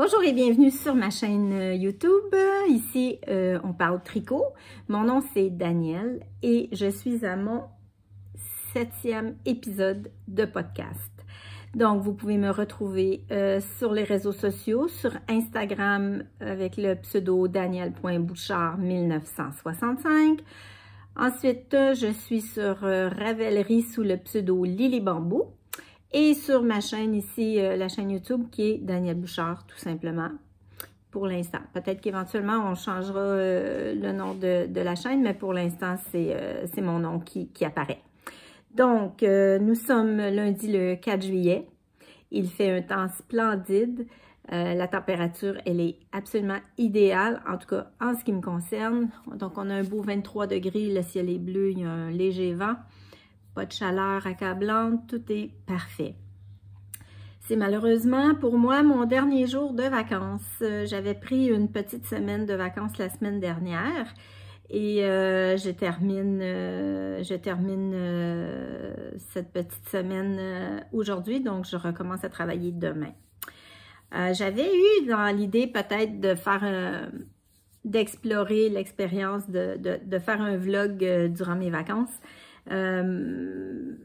Bonjour et bienvenue sur ma chaîne YouTube. Ici, on parle tricot. Mon nom, c'est Danielle et je suis à mon 7e épisode de podcast. Donc, vous pouvez me retrouver sur les réseaux sociaux, sur Instagram avec le pseudo danielle.bouchard1965. Ensuite, je suis sur Ravelry sous le pseudo Lily Bambou. Et sur ma chaîne ici, la chaîne YouTube qui est Danielle Bouchard, tout simplement, pour l'instant. Peut-être qu'éventuellement, on changera le nom de la chaîne, mais pour l'instant, c'est mon nom qui apparaît. Donc, nous sommes lundi le 4 juillet. Il fait un temps splendide. La température, elle est absolument idéale, en tout cas en ce qui me concerne. Donc, on a un beau 23 degrés, le ciel est bleu, il y a un léger vent. Pas de chaleur accablante, tout est parfait. C'est malheureusement pour moi mon dernier jour de vacances. J'avais pris une petite semaine de vacances la semaine dernière et je termine cette petite semaine aujourd'hui, donc je recommence à travailler demain. J'avais eu dans l'idée peut-être de faire d'explorer l'expérience de faire un vlog durant mes vacances. On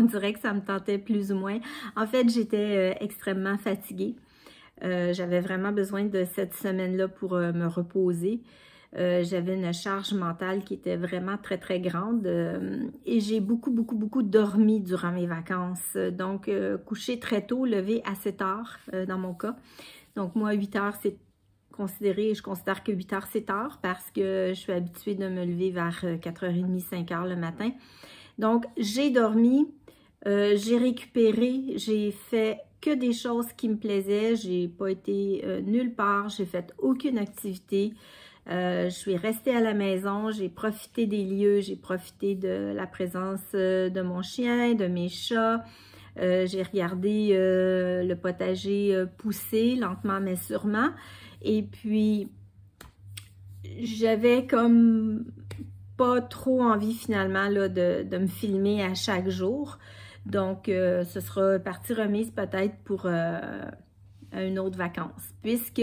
dirait que ça me tentait plus ou moins. En fait, j'étais extrêmement fatiguée. J'avais vraiment besoin de cette semaine-là pour me reposer. J'avais une charge mentale qui était vraiment très, très grande. Et j'ai beaucoup dormi durant mes vacances. Donc, coucher très tôt, lever assez tard dans mon cas. Donc, moi, 8 heures, c'est je considère que 8 heures, c'est tard parce que je suis habituée de me lever vers 4h30, 5h le matin. Donc, j'ai dormi, j'ai récupéré, j'ai fait que des choses qui me plaisaient. J'ai pas été nulle part, j'ai fait aucune activité. Je suis restée à la maison, j'ai profité des lieux, j'ai profité de la présence de mon chien, de mes chats. J'ai regardé le potager pousser lentement mais sûrement. Et puis, j'avais comme pas trop envie finalement là, de me filmer à chaque jour. Donc, ce sera partie remise peut-être pour une autre vacance, puisque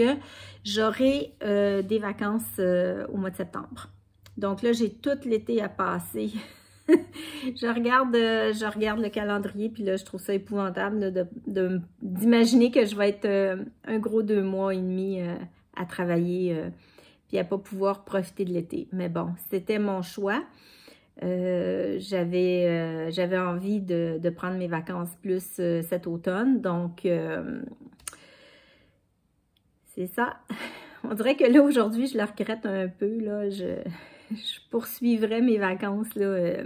j'aurai des vacances au mois de septembre. Donc là, j'ai tout l'été à passer. Je regarde le calendrier, puis là, je trouve ça épouvantable d'imaginer que je vais être un gros 2 mois et demi à travailler, puis à pas pouvoir profiter de l'été. Mais bon, c'était mon choix. J'avais envie de prendre mes vacances plus cet automne, donc c'est ça. On dirait que là, aujourd'hui, je le regrette un peu, là. Je poursuivrai mes vacances là,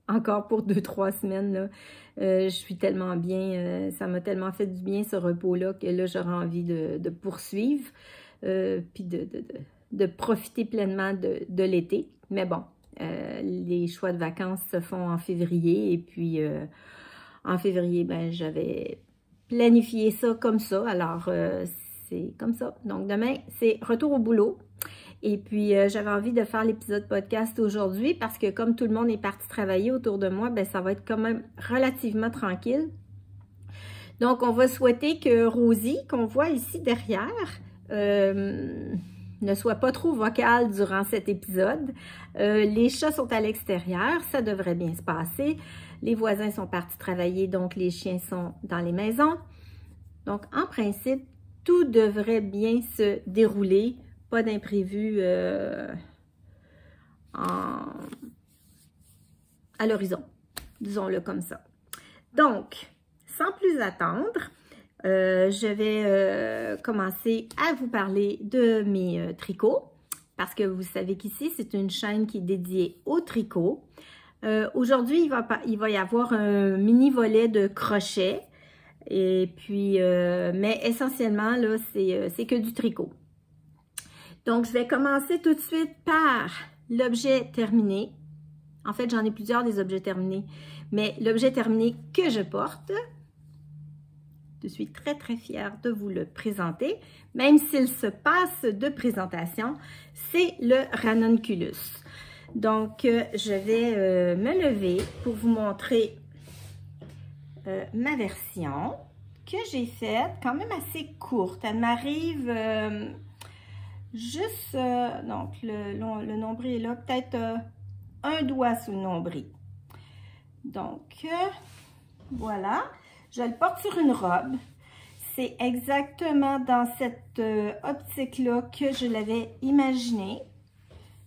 encore pour 2-3 semaines. Là. Je suis tellement bien, ça m'a tellement fait du bien ce repos-là que là, j'aurais envie de poursuivre puis de profiter pleinement de l'été. Mais bon, les choix de vacances se font en février et puis en février, ben, j'avais planifié ça comme ça. Alors, c'est comme ça. Donc, demain, c'est retour au boulot. Et puis, j'avais envie de faire l'épisode podcast aujourd'hui parce que comme tout le monde est parti travailler autour de moi, ben ça va être quand même relativement tranquille. Donc, on va souhaiter que Rosie, qu'on voit ici derrière, ne soit pas trop vocale durant cet épisode. Les chats sont à l'extérieur, ça devrait bien se passer. Les voisins sont partis travailler, donc les chiens sont dans les maisons. Donc, en principe, tout devrait bien se dérouler. Pas d'imprévu à l'horizon, disons-le comme ça. Donc, sans plus attendre, je vais commencer à vous parler de mes tricots, parce que vous savez qu'ici, c'est une chaîne qui est dédiée au tricot. Aujourd'hui, il va y avoir un mini volet de crochet, et puis, mais essentiellement, là, c'est que du tricot. Donc, je vais commencer tout de suite par l'objet terminé. En fait, j'en ai plusieurs des objets terminés, mais l'objet terminé que je porte, je suis très, très fière de vous le présenter, même s'il se passe de présentation, c'est le ranunculus. Donc, je vais me lever pour vous montrer ma version que j'ai faite, quand même assez courte. Elle m'arrive juste, donc le nombril est là, peut-être un doigt sous le nombril. Donc, voilà. Je le porte sur une robe. C'est exactement dans cette optique-là que je l'avais imaginé.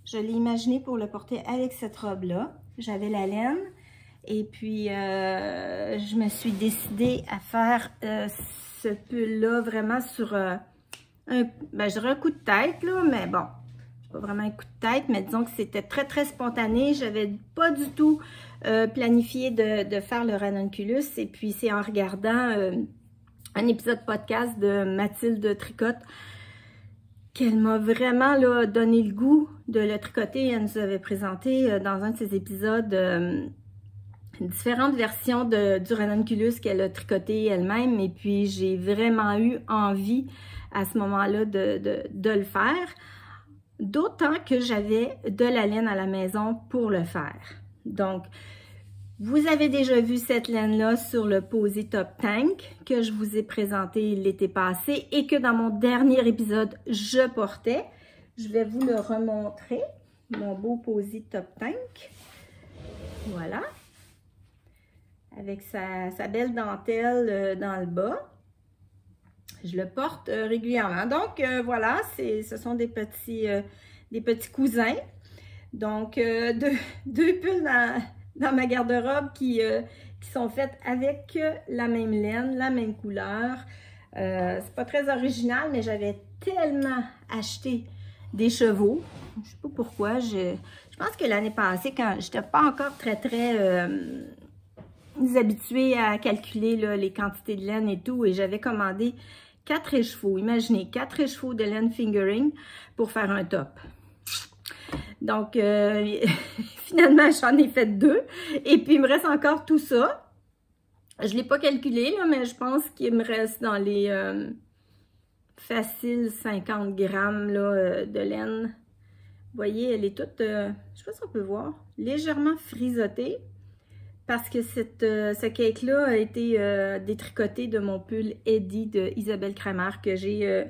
Je l'ai imaginé pour le porter avec cette robe-là. J'avais la laine. Et puis, je me suis décidée à faire ce pull-là vraiment sur je dirais un coup de tête, là, mais bon, c'est pas vraiment un coup de tête, mais disons que c'était très, très spontané. J'avais pas du tout planifié de faire le ranunculus. Et puis, c'est en regardant un épisode podcast de Mathilde Tricotte qu'elle m'a vraiment là, donné le goût de le tricoter. Elle nous avait présenté dans un de ses épisodes différentes versions du ranunculus qu'elle a tricoté elle-même. Et puis, j'ai vraiment eu envie à ce moment-là de le faire. D'autant que j'avais de la laine à la maison pour le faire. Donc, vous avez déjà vu cette laine-là sur le Posy Top Tank que je vous ai présenté l'été passé et que dans mon dernier épisode, je portais. Je vais vous le remontrer, mon beau Posy Top Tank. Voilà. Avec sa belle dentelle dans le bas. Je le porte régulièrement. Donc, voilà, ce sont des petits cousins. Donc, deux pulls dans ma garde-robe qui sont faites avec la même laine, la même couleur. C'est pas très original, mais j'avais tellement acheté des chevaux. Je sais pas pourquoi. Je pense que l'année passée, quand j'étais pas encore très habituée à calculer là, les quantités de laine et tout, et j'avais commandé 4 écheveaux. Imaginez, 4 écheveaux de laine fingering pour faire un top. Donc, finalement, j'en ai fait 2. Et puis, il me reste encore tout ça. Je ne l'ai pas calculé, là, mais je pense qu'il me reste dans les faciles 50 grammes là, de laine. Vous voyez, elle est toute, je ne sais pas si on peut voir, légèrement frisotée. Parce que ce cake-là a été détricoté de mon pull Eddie de Isabelle Kramer que j'ai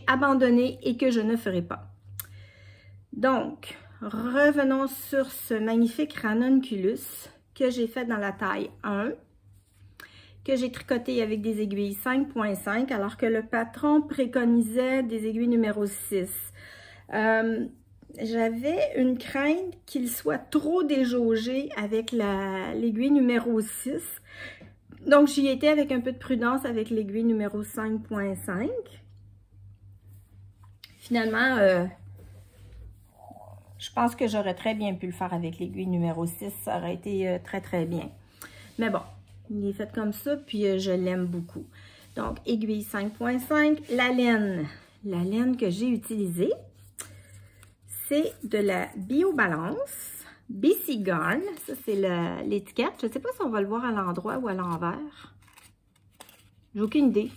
abandonné et que je ne ferai pas. Donc, revenons sur ce magnifique ranunculus que j'ai fait dans la taille 1, que j'ai tricoté avec des aiguilles 5.5, alors que le patron préconisait des aiguilles numéro 6. J'avais une crainte qu'il soit trop déjaugé avec l'aiguille numéro 6. Donc, j'y étais avec un peu de prudence avec l'aiguille numéro 5.5. Finalement, je pense que j'aurais très bien pu le faire avec l'aiguille numéro 6. Ça aurait été très, très bien. Mais bon, il est fait comme ça, puis je l'aime beaucoup. Donc, aiguille 5.5. La laine que j'ai utilisée, c'est de la BioBalance BC Garn. Ça, c'est l'étiquette. Je ne sais pas si on va le voir à l'endroit ou à l'envers. J'ai aucune idée.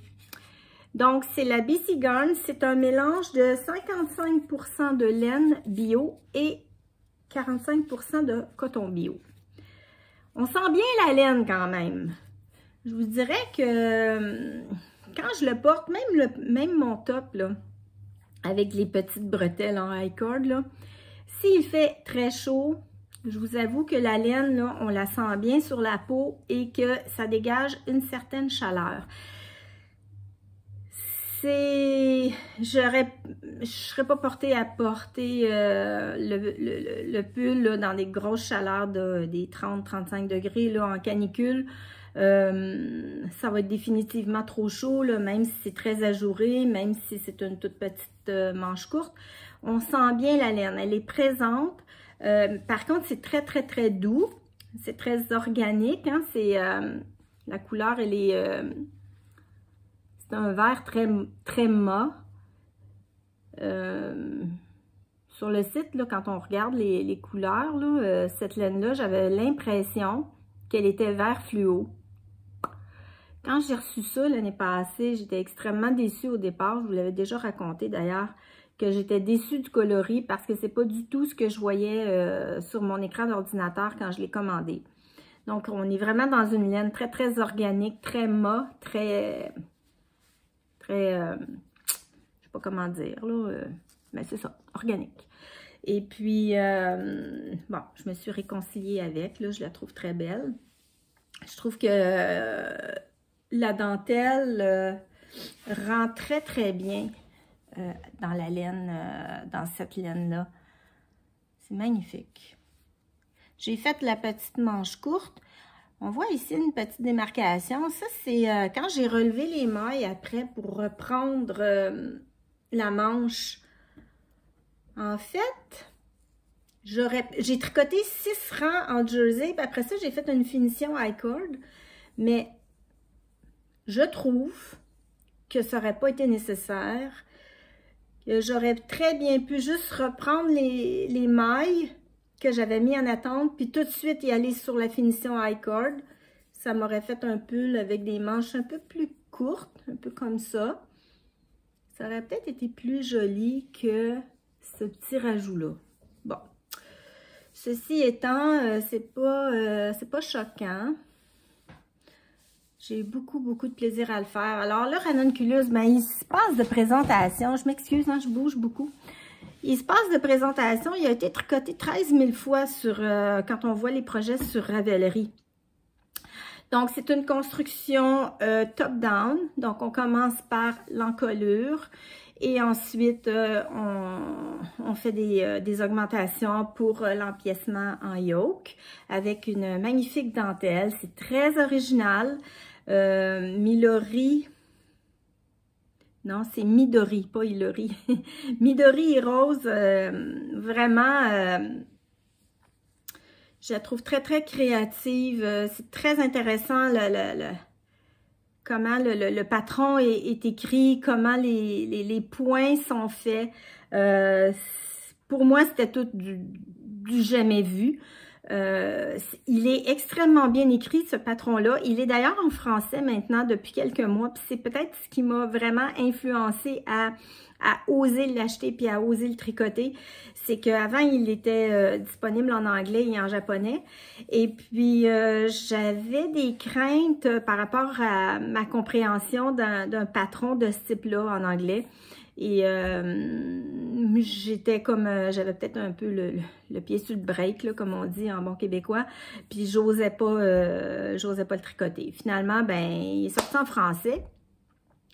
Donc, c'est la BC Garn. C'est un mélange de 55% de laine bio et 45% de coton bio. On sent bien la laine quand même. Je vous dirais que quand je le porte, même mon top, là, avec les petites bretelles en high cord, là, s'il fait très chaud, je vous avoue que la laine, là, on la sent bien sur la peau et que ça dégage une certaine chaleur. Je serais pas portée à porter le pull là, dans des grosses chaleurs des 30-35 degrés là, en canicule. Ça va être définitivement trop chaud, là, même si c'est très ajouré, même si c'est une toute petite manche courte. On sent bien la laine, elle est présente. Par contre, c'est très, très, très doux. C'est très organique. Hein? La couleur, elle est... c'est un vert très, très mat. Sur le site, là, quand on regarde les couleurs, là, cette laine-là, j'avais l'impression qu'elle était vert fluo. Quand j'ai reçu ça l'année passée, j'étais extrêmement déçue au départ. Je vous l'avais déjà raconté d'ailleurs, que j'étais déçue du coloris parce que c'est pas du tout ce que je voyais sur mon écran d'ordinateur quand je l'ai commandé. Donc, on est vraiment dans une laine très, très organique, très mat, très, je sais pas comment dire, là, mais c'est ça, organique. Et puis, bon, je me suis réconciliée avec, là, je la trouve très belle. Je trouve que la dentelle rend très, très bien dans la laine, dans cette laine-là. C'est magnifique. J'ai fait la petite manche courte. On voit ici une petite démarcation. Ça, c'est quand j'ai relevé les mailles après pour reprendre la manche. En fait, j'ai tricoté 6 rangs en jersey, puis après ça, j'ai fait une finition I-cord, mais je trouve que ça n'aurait pas été nécessaire, que j'aurais très bien pu juste reprendre les mailles que j'avais mis en attente, puis tout de suite y aller sur la finition I-cord. Ça m'aurait fait un pull avec des manches un peu plus courtes, un peu comme ça. Ça aurait peut-être été plus joli que ce petit rajout-là. Bon. Ceci étant, c'est pas choquant. J'ai beaucoup de plaisir à le faire. Alors, le ranunculus, ben, il se passe de présentation. Je m'excuse, hein, je bouge beaucoup. Il se passe de présentation. Il a été tricoté 13 000 fois sur, quand on voit les projets sur Ravelry. Donc, c'est une construction top-down. Donc, on commence par l'encolure. Et ensuite, on fait des augmentations pour l'empiècement en yoke avec une magnifique dentelle. C'est très original. Milori, non, c'est Midori, pas Ilori. Midori et rose, vraiment, je la trouve très, très créative. C'est très intéressant comment le patron est écrit, comment les points sont faits. Pour moi, c'était tout du jamais vu. Il est extrêmement bien écrit, ce patron-là. Il est d'ailleurs en français maintenant depuis quelques mois. Puis c'est peut-être ce qui m'a vraiment influencé à oser l'acheter puis à oser le tricoter. C'est qu'avant, il était disponible en anglais et en japonais. Et puis, j'avais des craintes par rapport à ma compréhension d'un patron de ce type-là en anglais. Et j'étais comme, j'avais peut-être un peu le pied sur le break, là, comme on dit en bon québécois, puis j'osais pas le tricoter. Finalement, ben, il est sorti en français.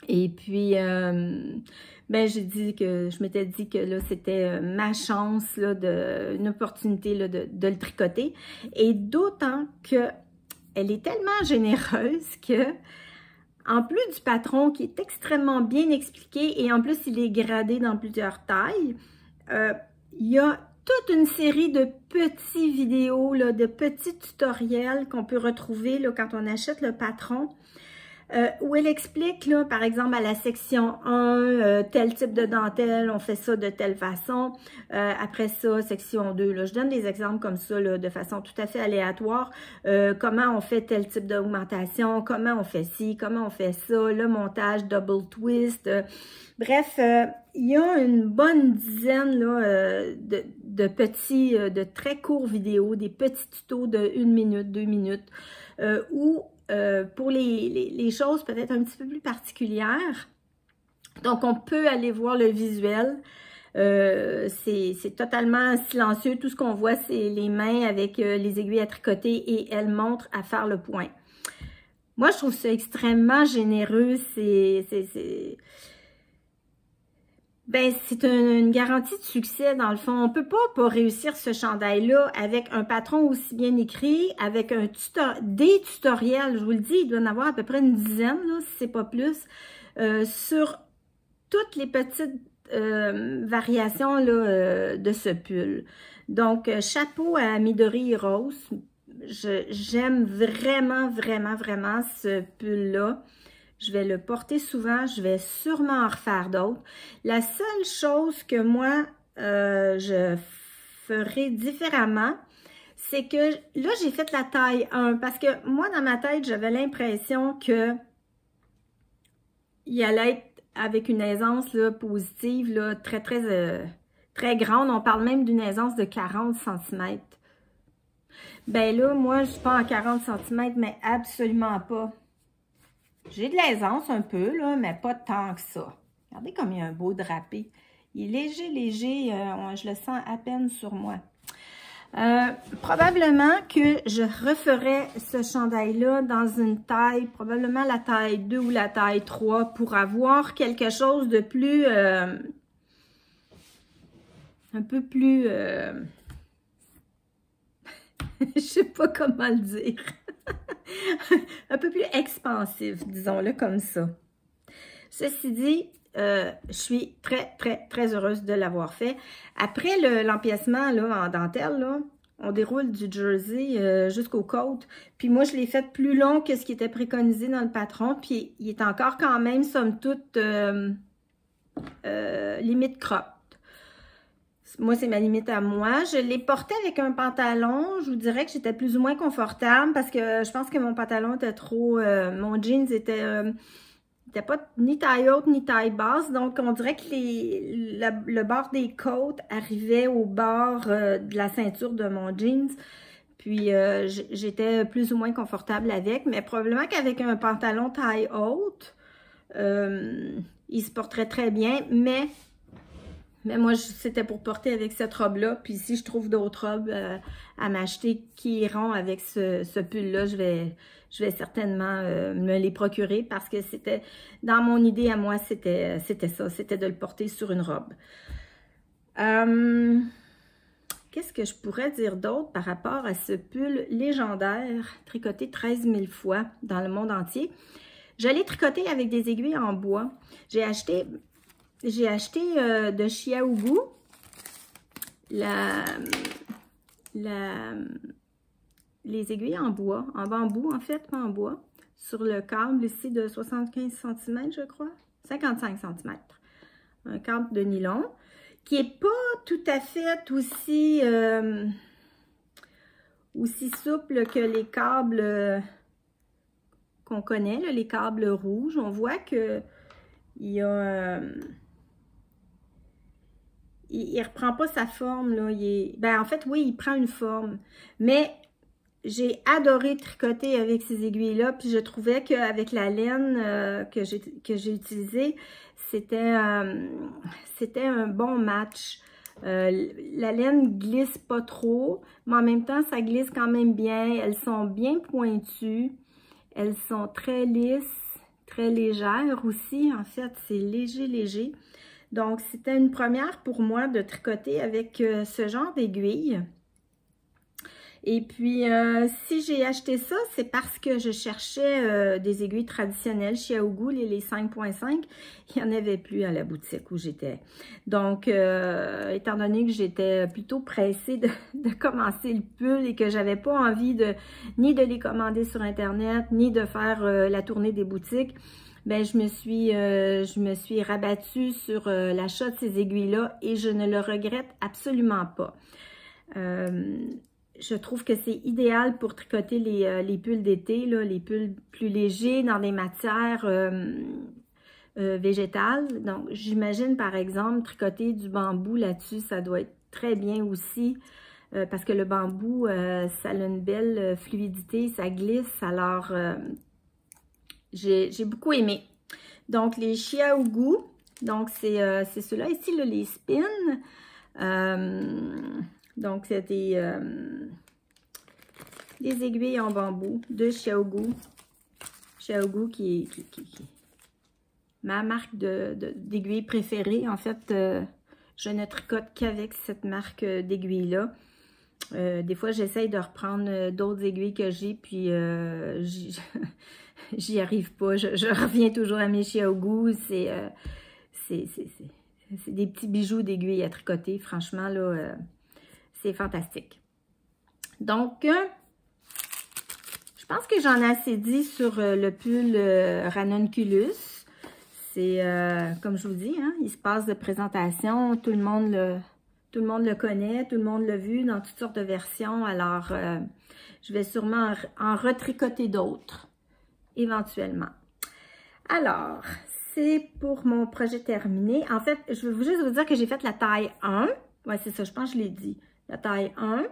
Et puis, ben, je m'étais dit que là, c'était ma chance, là, une opportunité là, de le tricoter. Et d'autant que elle est tellement généreuse que, en plus du patron qui est extrêmement bien expliqué et en plus il est gradé dans plusieurs tailles, il y a toute une série de petits vidéos, là, de petits tutoriels qu'on peut retrouver là, quand on achète le patron, où elle explique, là, par exemple, à la section 1, tel type de dentelle, on fait ça de telle façon. Après ça, section 2, là, je donne des exemples comme ça, là, de façon tout à fait aléatoire. Comment on fait tel type d'augmentation, comment on fait ci, comment on fait ça, le montage, double twist. Bref, il y a une bonne dizaine là, de petits, de très courts vidéos, des petits tutos de 1 minute, 2 minutes, où pour les choses peut-être un petit peu plus particulières. Donc, on peut aller voir le visuel. C'est totalement silencieux. Tout ce qu'on voit, c'est les mains avec les aiguilles à tricoter et elle montre à faire le point. Moi, je trouve ça extrêmement généreux. Ben, c'est une garantie de succès, dans le fond. On peut pas réussir ce chandail-là avec un patron aussi bien écrit, avec des tutoriels, je vous le dis, il doit en avoir à peu près une dizaine, là, si c'est pas plus, sur toutes les petites variations là, de ce pull. Donc, chapeau à Midori et Rose. J'aime vraiment, vraiment, vraiment ce pull-là. Je vais le porter souvent, je vais sûrement en refaire d'autres. La seule chose que moi, je ferai différemment, c'est que là, j'ai fait la taille 1 parce que moi, dans ma tête, j'avais l'impression que il allait être avec une aisance là, positive, là, très grande. On parle même d'une aisance de 40 cm. Ben là, moi, je suis pas en 40 cm, mais absolument pas. J'ai de l'aisance un peu, là, mais pas tant que ça. Regardez comme il y a un beau drapé. Il est léger, léger. Je le sens à peine sur moi. Probablement que je referais ce chandail-là dans une taille, probablement la taille 2 ou la taille 3 pour avoir quelque chose de plus, un peu plus, je sais pas comment le dire, un peu plus expansif, disons-le comme ça. Ceci dit, je suis très, très, très heureuse de l'avoir fait. Après l'empiècement là, en dentelle, là, on déroule du jersey jusqu'aux côtes. Puis moi, je l'ai fait plus long que ce qui était préconisé dans le patron. Puis il est encore quand même, somme toute, limite cropped. Moi, c'est ma limite à moi. Je l'ai porté avec un pantalon. Je vous dirais que j'étais plus ou moins confortable parce que je pense que mon pantalon était trop... mon jeans était pas ni taille haute ni taille basse. Donc, on dirait que le bord des côtes arrivait au bord de la ceinture de mon jeans. Puis, j'étais plus ou moins confortable avec. Mais probablement qu'avec un pantalon taille haute, il se porterait très bien. Mais moi, c'était pour porter avec cette robe-là. Puis si je trouve d'autres robes à m'acheter qui iront avec ce pull-là, je vais certainement me les procurer parce que c'était, dans mon idée à moi, c'était ça. C'était de le porter sur une robe. Qu'est-ce que je pourrais dire d'autre par rapport à ce pull légendaire, tricoté 13 000 fois dans le monde entier? Je l'ai tricoté avec des aiguilles en bois. J'ai acheté de Chiaougou les aiguilles en bois, en bambou en fait, pas en bois, sur le câble ici de 75 cm je crois, 55 cm. Un câble de nylon qui n'est pas tout à fait aussi souple que les câbles qu'on connaît, là, les câbles rouges. On voit que il y a... il reprend pas sa forme, là. Ben, en fait, oui, il prend une forme. Mais j'ai adoré tricoter avec ces aiguilles-là. Puis je trouvais qu'avec la laine que j'ai utilisée, c'était un bon match. La laine glisse pas trop, mais en même temps, ça glisse quand même bien. Elles sont bien pointues. Elles sont très lisses, très légères aussi. En fait, c'est léger, léger. Donc, c'était une première pour moi de tricoter avec ce genre d'aiguille. Et puis, si j'ai acheté ça, c'est parce que je cherchais des aiguilles traditionnelles chez Chiaougou, les 5.5. Il n'y en avait plus à la boutique où j'étais. Donc, étant donné que j'étais plutôt pressée de commencer le pull et que j'avais pas envie ni de les commander sur Internet, ni de faire la tournée des boutiques, ben je me suis rabattue sur l'achat de ces aiguilles-là et je ne le regrette absolument pas. Je trouve que c'est idéal pour tricoter les pulls d'été, les pulls plus légers dans des matières végétales. Donc, j'imagine par exemple tricoter du bambou là-dessus, ça doit être très bien aussi parce que le bambou, ça a une belle fluidité, ça glisse. Alors, j'ai beaucoup aimé. Donc, les Chiaougou, donc c'est ceux-là ici, là, les spins. Donc, c'est des aiguilles en bambou de Chiaougou. Chiaougou qui est ma marque d'aiguilles préférée. En fait, je ne tricote qu'avec cette marque d'aiguilles-là. Des fois, j'essaye de reprendre d'autres aiguilles que j'ai, puis j'y arrive pas. Je reviens toujours à mes Chiaougou. C'est des petits bijoux d'aiguilles à tricoter. Franchement, là... c'est fantastique. Donc, je pense que j'en ai assez dit sur le pull Ranunculus. C'est, comme je vous dis, hein, il se passe de présentation. Tout le monde le connaît, tout le monde l'a vu dans toutes sortes de versions. Alors, je vais sûrement en retricoter d'autres, éventuellement. Alors, c'est pour mon projet terminé. En fait, je veux juste vous dire que j'ai fait la taille 1. Ouais, c'est ça, je pense que je l'ai dit. La taille 1,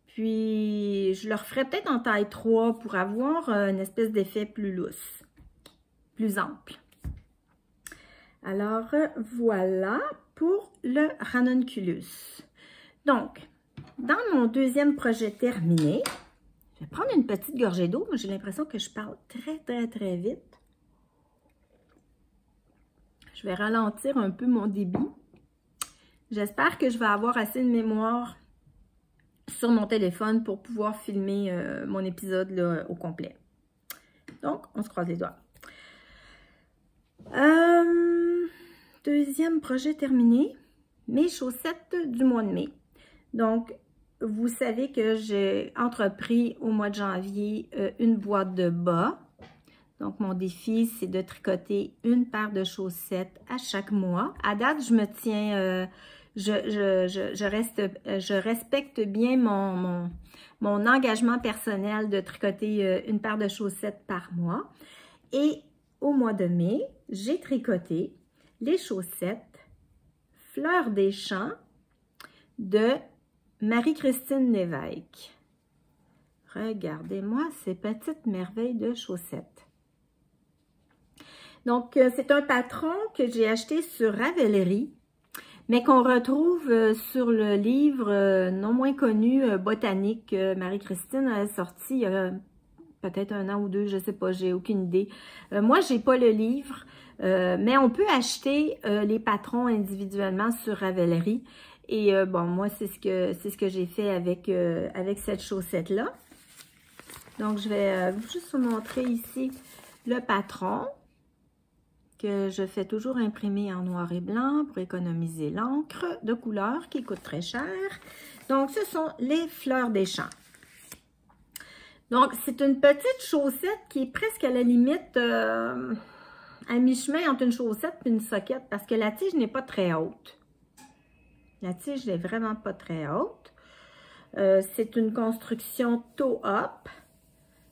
Puis, je le referai peut-être en taille 3 pour avoir une espèce d'effet plus lousse, plus ample. Alors, voilà pour le ranunculus. Donc, dans mon deuxième projet terminé, je vais prendre une petite gorgée d'eau. J'ai l'impression que je parle très vite. Je vais ralentir un peu mon débit. J'espère que je vais avoir assez de mémoire sur mon téléphone pour pouvoir filmer mon épisode là, au complet. Donc, on se croise les doigts. Deuxième projet terminé, mes chaussettes du mois de mai. Donc, vous savez que j'ai entrepris au mois de janvier une boîte de bas. Donc, mon défi, c'est de tricoter une paire de chaussettes à chaque mois. À date, je me tiens, je respecte bien mon engagement personnel de tricoter une paire de chaussettes par mois. Et au mois de mai, j'ai tricoté les chaussettes Fleurs des Champs de Marie-Christine Lévesque. Regardez-moi ces petites merveilles de chaussettes. Donc, c'est un patron que j'ai acheté sur Ravelry, mais qu'on retrouve sur le livre non moins connu, Botanique. Marie-Christine a sorti il y a peut-être 1 an ou 2, je ne sais pas, j'ai aucune idée. Moi, je n'ai pas le livre, mais on peut acheter les patrons individuellement sur Ravelry. Et bon, moi, c'est ce que j'ai fait avec cette chaussette-là. Donc, je vais juste vous montrer ici le patron que je fais toujours imprimer en noir et blanc pour économiser l'encre de couleur qui coûte très cher. Donc, ce sont les Fleurs des Champs. Donc, c'est une petite chaussette qui est presque à la limite à mi-chemin entre une chaussette et une soquette parce que la tige n'est pas très haute. La tige n'est vraiment pas très haute. C'est une construction toe-up.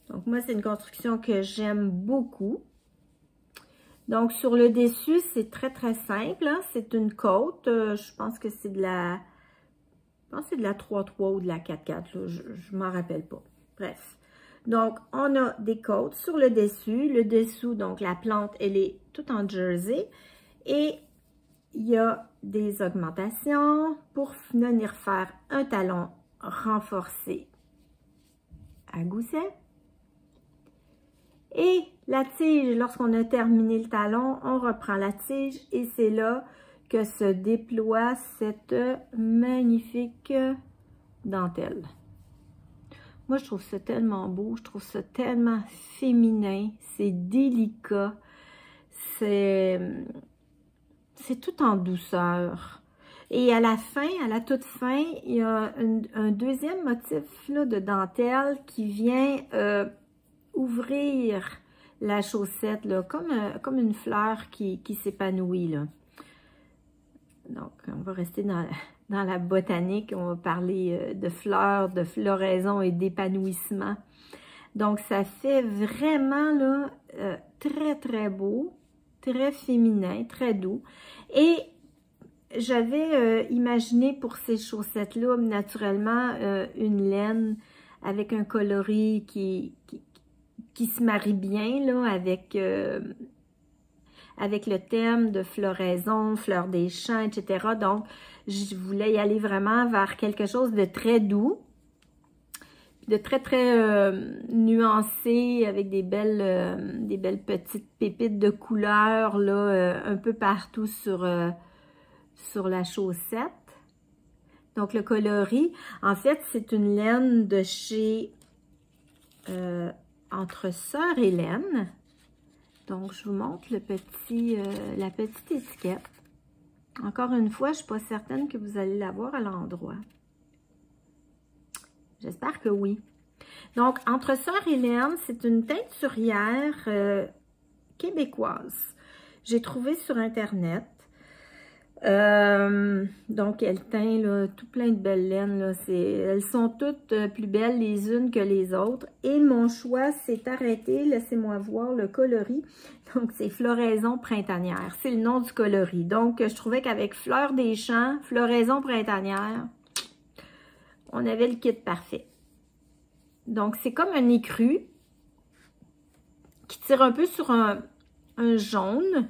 Donc, moi, c'est une construction que j'aime beaucoup. Donc, sur le dessus, c'est très simple. Hein? C'est une côte. Je pense que c'est de la 3-3 ou de la 4-4. Je ne m'en rappelle pas. Bref. Donc, on a des côtes sur le dessus. Le dessous, donc la plante, elle est toute en jersey. Et il y a des augmentations pour venir faire un talon renforcé à gousset. Et la tige, lorsqu'on a terminé le talon, on reprend la tige et c'est là que se déploie cette magnifique dentelle. Moi, je trouve ça tellement beau, je trouve ça tellement féminin, c'est délicat, c'est tout en douceur. Et à la fin, à la toute fin, il y a un deuxième motif là, de dentelle qui vient ouvrir la chaussette, là, comme une fleur qui s'épanouit, là. Donc, on va rester dans la botanique, on va parler de fleurs, de floraison et d'épanouissement. Donc, ça fait vraiment, là, très beau, très féminin, très doux. Et j'avais imaginé pour ces chaussettes-là, naturellement, une laine avec un coloris qui se marie bien là, avec le thème de floraison, fleurs des champs, etc. Donc, je voulais y aller vraiment vers quelque chose de très doux, de très nuancé, avec des belles petites pépites de couleurs là, un peu partout sur la chaussette. Donc, le coloris, en fait, c'est une laine de chez Entre Sœurs et Laine. Donc, je vous montre la petite étiquette. Encore une fois, je ne suis pas certaine que vous allez la voir à l'endroit. J'espère que oui. Donc, Entre Sœurs et Laine, c'est une teinturière québécoise. J'ai trouvé sur Internet. Donc, elle teint là, tout plein de belles laines. Là. Elles sont toutes plus belles les unes que les autres. Et mon choix s'est arrêté. Laissez-moi voir le coloris. Donc, c'est Floraison printanière. C'est le nom du coloris. Donc, je trouvais qu'avec Fleurs des Champs, Floraison printanière, on avait le kit parfait. Donc, c'est comme un écru qui tire un peu sur un jaune.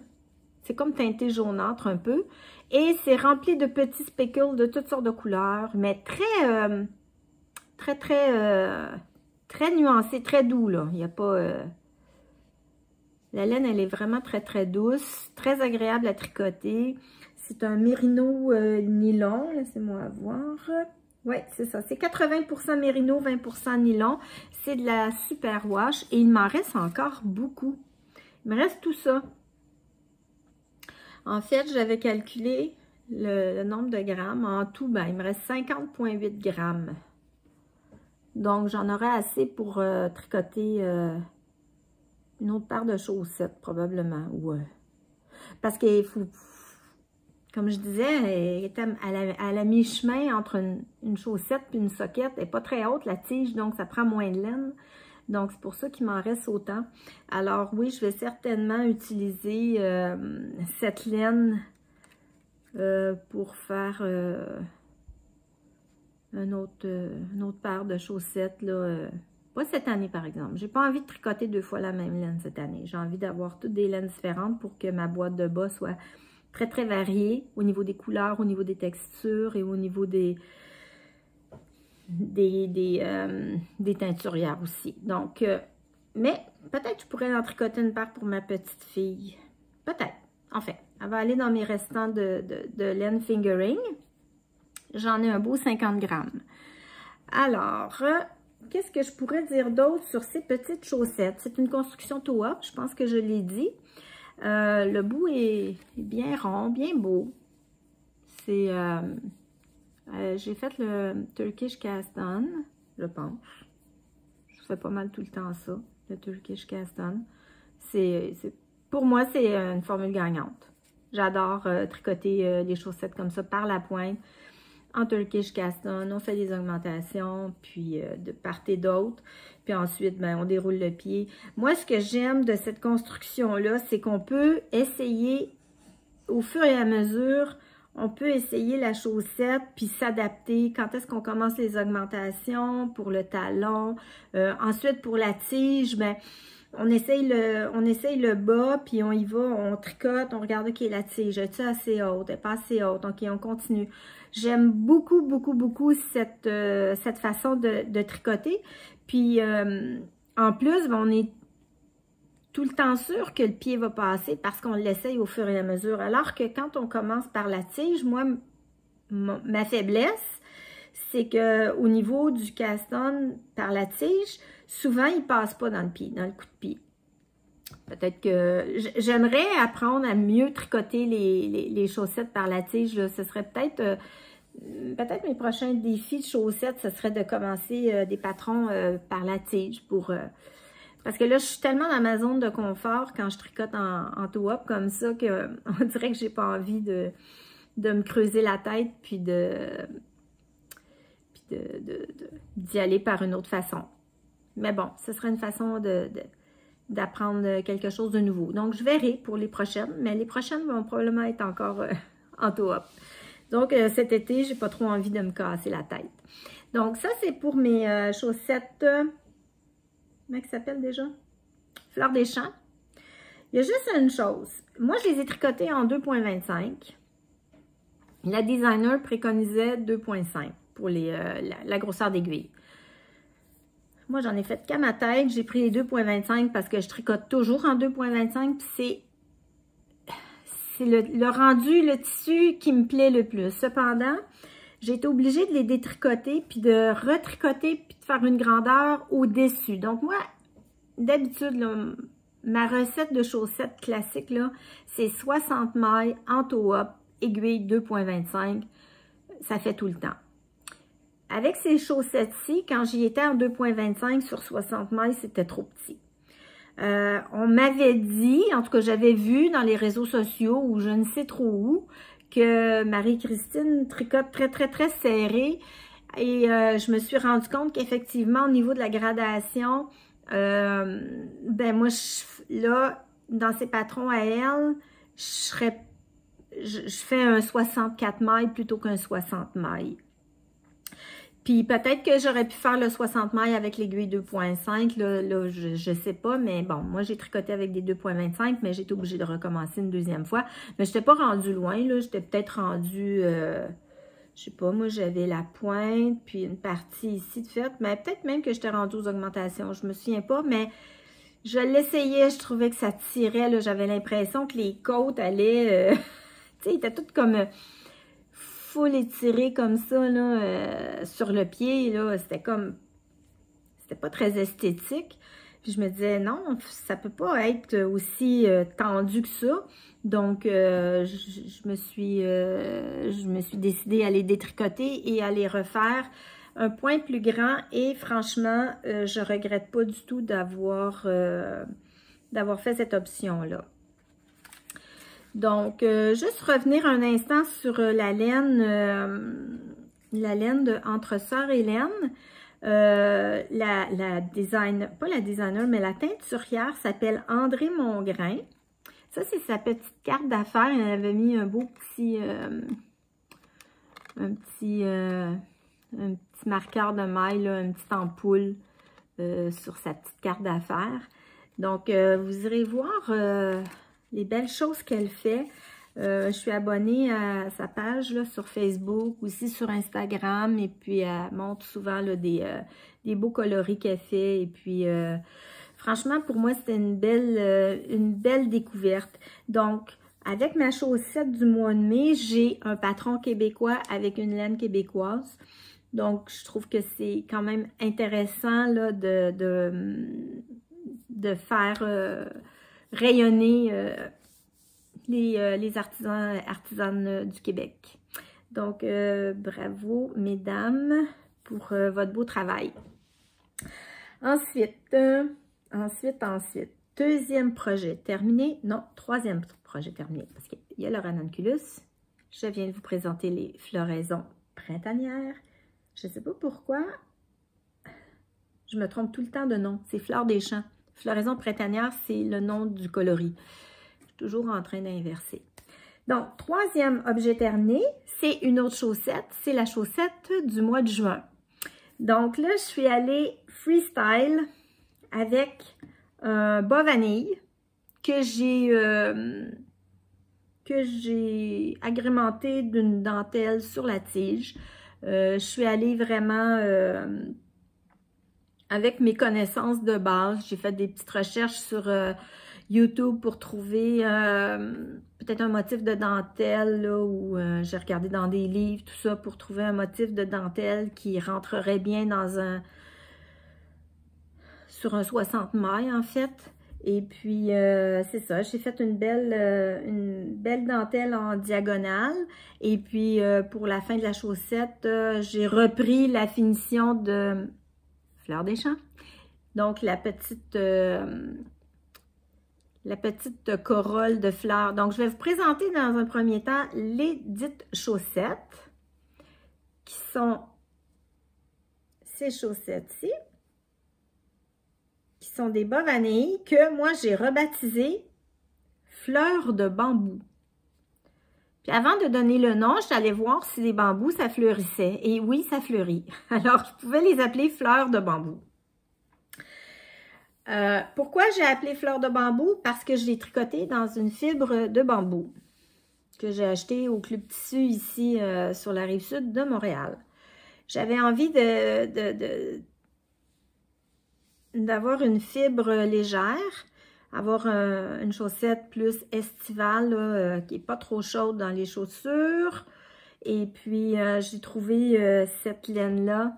C'est comme teinté jaunâtre un peu. Et c'est rempli de petits speckles de toutes sortes de couleurs, mais très nuancé, très doux, là. Il n'y a pas... La laine, elle est vraiment très douce, très agréable à tricoter. C'est un mérino nylon, laissez-moi voir. Oui, c'est ça. C'est 80% mérino, 20% nylon. C'est de la superwash et il m'en reste encore beaucoup. Il me reste tout ça. En fait, j'avais calculé le nombre de grammes. En tout, ben, il me reste 50,8 grammes. Donc, j'en aurai assez pour tricoter une autre paire de chaussettes, probablement. Ouais. Parce qu'il faut... Comme je disais, elle est à la mi-chemin entre une chaussette et une soquette. Elle n'est pas très haute, la tige, donc ça prend moins de laine. Donc, c'est pour ça qu'il m'en reste autant. Alors, oui, je vais certainement utiliser cette laine pour faire une autre paire de chaussettes, là. Pas cette année, par exemple. J'ai pas envie de tricoter 2 fois la même laine cette année. J'ai envie d'avoir toutes des laines différentes pour que ma boîte de bas soit très variée au niveau des couleurs, au niveau des textures et au niveau des teinturières aussi. Donc, mais peut-être que je pourrais en tricoter une paire pour ma petite fille. Peut-être. Enfin, elle va aller dans mes restants de laine fingering. J'en ai un beau 50 grammes. Alors, qu'est-ce que je pourrais dire d'autre sur ces petites chaussettes? C'est une construction toe-up, je pense que je l'ai dit. Le bout est bien rond, bien beau. C'est... j'ai fait le Turkish Cast-On, je pense. Je fais pas mal tout le temps ça, le Turkish Cast-On. Pour moi, c'est une formule gagnante. J'adore tricoter les chaussettes comme ça par la pointe. En Turkish Cast-On, on fait des augmentations, puis de part et d'autre. Puis ensuite, ben, on déroule le pied. Moi, ce que j'aime de cette construction-là, c'est qu'on peut essayer, au fur et à mesure, on peut essayer la chaussette, puis s'adapter. Quand est-ce qu'on commence les augmentations pour le talon? Ensuite, pour la tige, ben, on essaye le bas, puis on y va, on tricote, on regarde, OK, la tige, est-elle assez haute? Elle n'est pas assez haute? OK, on continue. J'aime beaucoup cette façon de tricoter. Puis, en plus, ben, on est tout le temps sûr que le pied va passer parce qu'on l'essaye au fur et à mesure. Alors que quand on commence par la tige, moi, ma faiblesse, c'est qu'au niveau du cast-on par la tige, souvent, il ne passe pas dans le pied, dans le coup de pied. Peut-être que j'aimerais apprendre à mieux tricoter les chaussettes par la tige. Là. Ce serait peut-être mes prochains défis de chaussettes, ce serait de commencer des patrons par la tige pour... parce que là, je suis tellement dans ma zone de confort quand je tricote en toe-up comme ça qu'on dirait que j'ai pas envie de me creuser la tête puis d'y aller par une autre façon. Mais bon, ce serait une façon d'apprendre quelque chose de nouveau. Donc, je verrai pour les prochaines, mais les prochaines vont probablement être encore en toe-up. Donc, cet été, j'ai pas trop envie de me casser la tête. Donc, ça, c'est pour mes chaussettes... comment ça s'appelle déjà? Fleur des champs. Il y a juste une chose. Moi, je les ai tricotées en 2,25. La designer préconisait 2,5 pour la grosseur d'aiguille. Moi, j'en ai fait qu'à ma tête. J'ai pris les 2,25 parce que je tricote toujours en 2,25. Puis c'est le rendu, le tissu qui me plaît le plus. Cependant, j'ai été obligée de les détricoter, puis de retricoter, puis de faire une grandeur au-dessus. Donc, moi, d'habitude, ma recette de chaussettes classique, c'est 60 mailles en toe-up, aiguille 2,25. Ça fait tout le temps. Avec ces chaussettes-ci, quand j'y étais en 2,25 sur 60 mailles, c'était trop petit. On m'avait dit, en tout cas, j'avais vu dans les réseaux sociaux ou je ne sais trop où, que Marie-Christine tricote très serré. Et je me suis rendu compte qu'effectivement, au niveau de la gradation, ben moi, là, dans ces patrons à elle, je fais un 64 mailles plutôt qu'un 60 mailles. Puis peut-être que j'aurais pu faire le 60 mailles avec l'aiguille 2.5, là je sais pas, mais bon, moi j'ai tricoté avec des 2.25, mais j'ai été obligée de recommencer une deuxième fois. Mais je n'étais pas rendue loin, là, j'étais peut-être rendue, je sais pas, moi j'avais la pointe, puis une partie ici de fait, mais peut-être même que j'étais rendue aux augmentations, je me souviens pas, mais je l'essayais, je trouvais que ça tirait, là, j'avais l'impression que les côtes allaient, tu sais, étaient toutes comme... full étiré comme ça, là, sur le pied, là, c'était comme, c'était pas très esthétique. Puis je me disais, non, ça peut pas être aussi tendu que ça. Donc, je me suis décidée à les détricoter et à les refaire un point plus grand. Et franchement, je regrette pas du tout d'avoir fait cette option-là. Donc, juste revenir un instant sur la laine de Entre Sœurs et Laine. La designer, mais la teinturière s'appelle André Mongrain. Ça, c'est sa petite carte d'affaires. Elle avait mis un beau petit, un petit marqueur de maille, là, une petite ampoule sur sa petite carte d'affaires. Donc, vous irez voir les belles choses qu'elle fait. Je suis abonnée à sa page là, sur Facebook, aussi sur Instagram, et puis elle montre souvent là, des beaux coloris qu'elle fait. Et puis, franchement, pour moi, c'était une belle découverte. Donc, avec ma chaussette du mois de mai, j'ai un patron québécois avec une laine québécoise. Donc, je trouve que c'est quand même intéressant là, de faire rayonner les artisanes du Québec. Donc, bravo, mesdames, pour votre beau travail. Ensuite, deuxième projet terminé. Non, troisième projet terminé, parce qu'il y a le ranunculus. Je viens de vous présenter les floraisons printanières. Je ne sais pas pourquoi, je me trompe tout le temps de nom. C'est Fleurs des Champs. Floraison printanière, c'est le nom du coloris. Je suis toujours en train d'inverser. Donc, troisième objet terminé, c'est une autre chaussette. C'est la chaussette du mois de juin. Donc là, je suis allée freestyle avec un bas vanille que j'ai agrémenté d'une dentelle sur la tige. Je suis allée vraiment avec mes connaissances de base. J'ai fait des petites recherches sur YouTube pour trouver peut-être un motif de dentelle, là, ou j'ai regardé dans des livres, tout ça, pour trouver un motif de dentelle qui rentrerait bien dans sur un 60 mailles, en fait. Et puis, c'est ça, j'ai fait une belle dentelle en diagonale. Et puis, pour la fin de la chaussette, j'ai repris la finition de Fleurs des Champs. Donc, la petite corolle de fleurs. Donc, je vais vous présenter dans un premier temps les dites chaussettes, qui sont ces chaussettes-ci, qui sont des bas vanille que moi, j'ai rebaptisé Fleurs de bambou. Puis avant de donner le nom, je suis allée voir si les bambous, ça fleurissait. Et oui, ça fleurit. Alors, je pouvais les appeler Fleurs de bambou. Pourquoi j'ai appelé Fleurs de bambou? Parce que je l'ai tricoté dans une fibre de bambou que j'ai acheté au Club Tissu ici sur la rive sud de Montréal. J'avais envie d'avoir une fibre légère, avoir une chaussette plus estivale là, qui n'est pas trop chaude dans les chaussures. Et puis, j'ai trouvé cette laine-là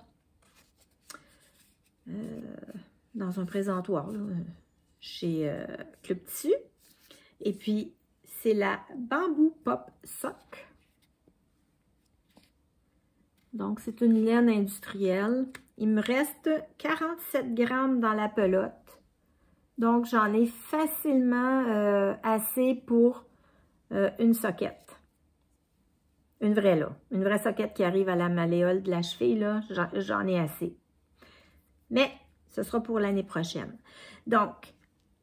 dans un présentoir là, chez Club Tissu. Et puis, c'est la Bamboo Pop Sock. Donc, c'est une laine industrielle. Il me reste 47 grammes dans la pelote. Donc, j'en ai facilement assez pour une soquette. Une vraie, là. Une vraie soquette qui arrive à la malléole de la cheville, là. J'en ai assez. Mais, ce sera pour l'année prochaine. Donc,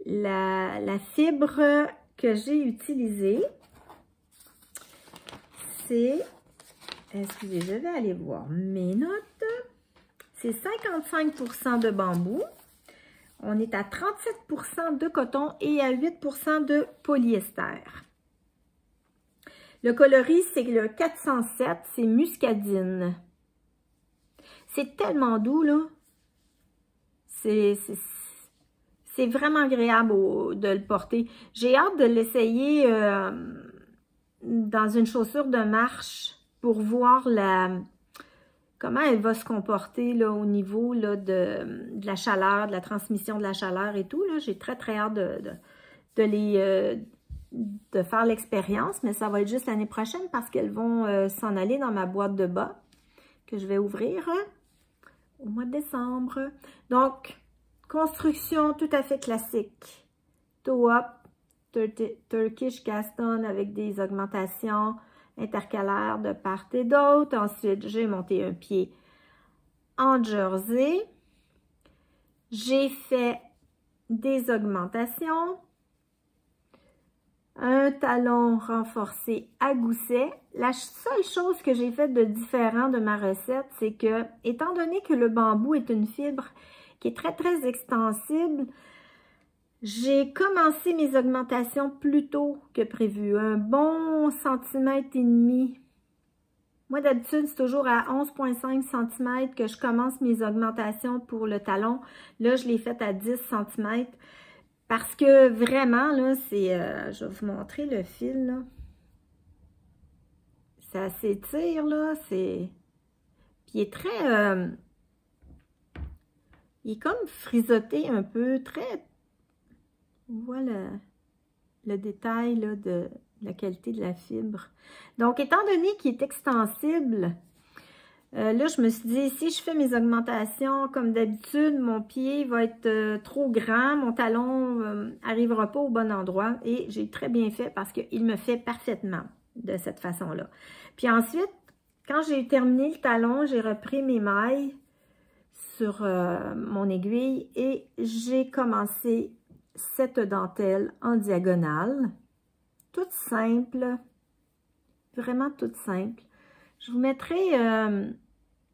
la fibre que j'ai utilisée, c'est... Excusez, je vais aller voir mes notes. C'est 55% de bambou. On est à 37% de coton et à 8% de polyester. Le coloris, c'est le 407, c'est muscadine. C'est tellement doux, là. C'est vraiment agréable de le porter. J'ai hâte de l'essayer dans une chaussure de marche pour voir comment elle va se comporter là, au niveau là, de la chaleur, de la transmission de la chaleur et tout. J'ai très, très hâte de faire l'expérience, mais ça va être juste l'année prochaine parce qu'elles vont s'en aller dans ma boîte de bas que je vais ouvrir au mois de décembre. Donc, construction tout à fait classique. Toe-up, Turkish Gaston avec des augmentations intercalaires de part et d'autre. Ensuite, j'ai monté un pied en jersey. J'ai fait des augmentations. Un talon renforcé à gousset. La seule chose que j'ai faite de différent de ma recette, c'est que, étant donné que le bambou est une fibre qui est très, très extensible, j'ai commencé mes augmentations plus tôt que prévu, un bon centimètre et demi. Moi, d'habitude, c'est toujours à 11,5 cm que je commence mes augmentations pour le talon. Là, je l'ai fait à 10 cm parce que vraiment, là, c'est... je vais vous montrer le fil, là. Ça s'étire, là, c'est... Puis il est très... il est comme frisotté un peu, très... On voit le détail là, de la qualité de la fibre. Donc, étant donné qu'il est extensible, là, je me suis dit, si je fais mes augmentations comme d'habitude, mon pied va être trop grand, mon talon n'arrivera pas au bon endroit. Et j'ai très bien fait parce qu'il me fait parfaitement de cette façon-là. Puis ensuite, quand j'ai terminé le talon, j'ai repris mes mailles sur mon aiguille et j'ai commencé cette dentelle en diagonale, toute simple, vraiment toute simple. Je vous mettrai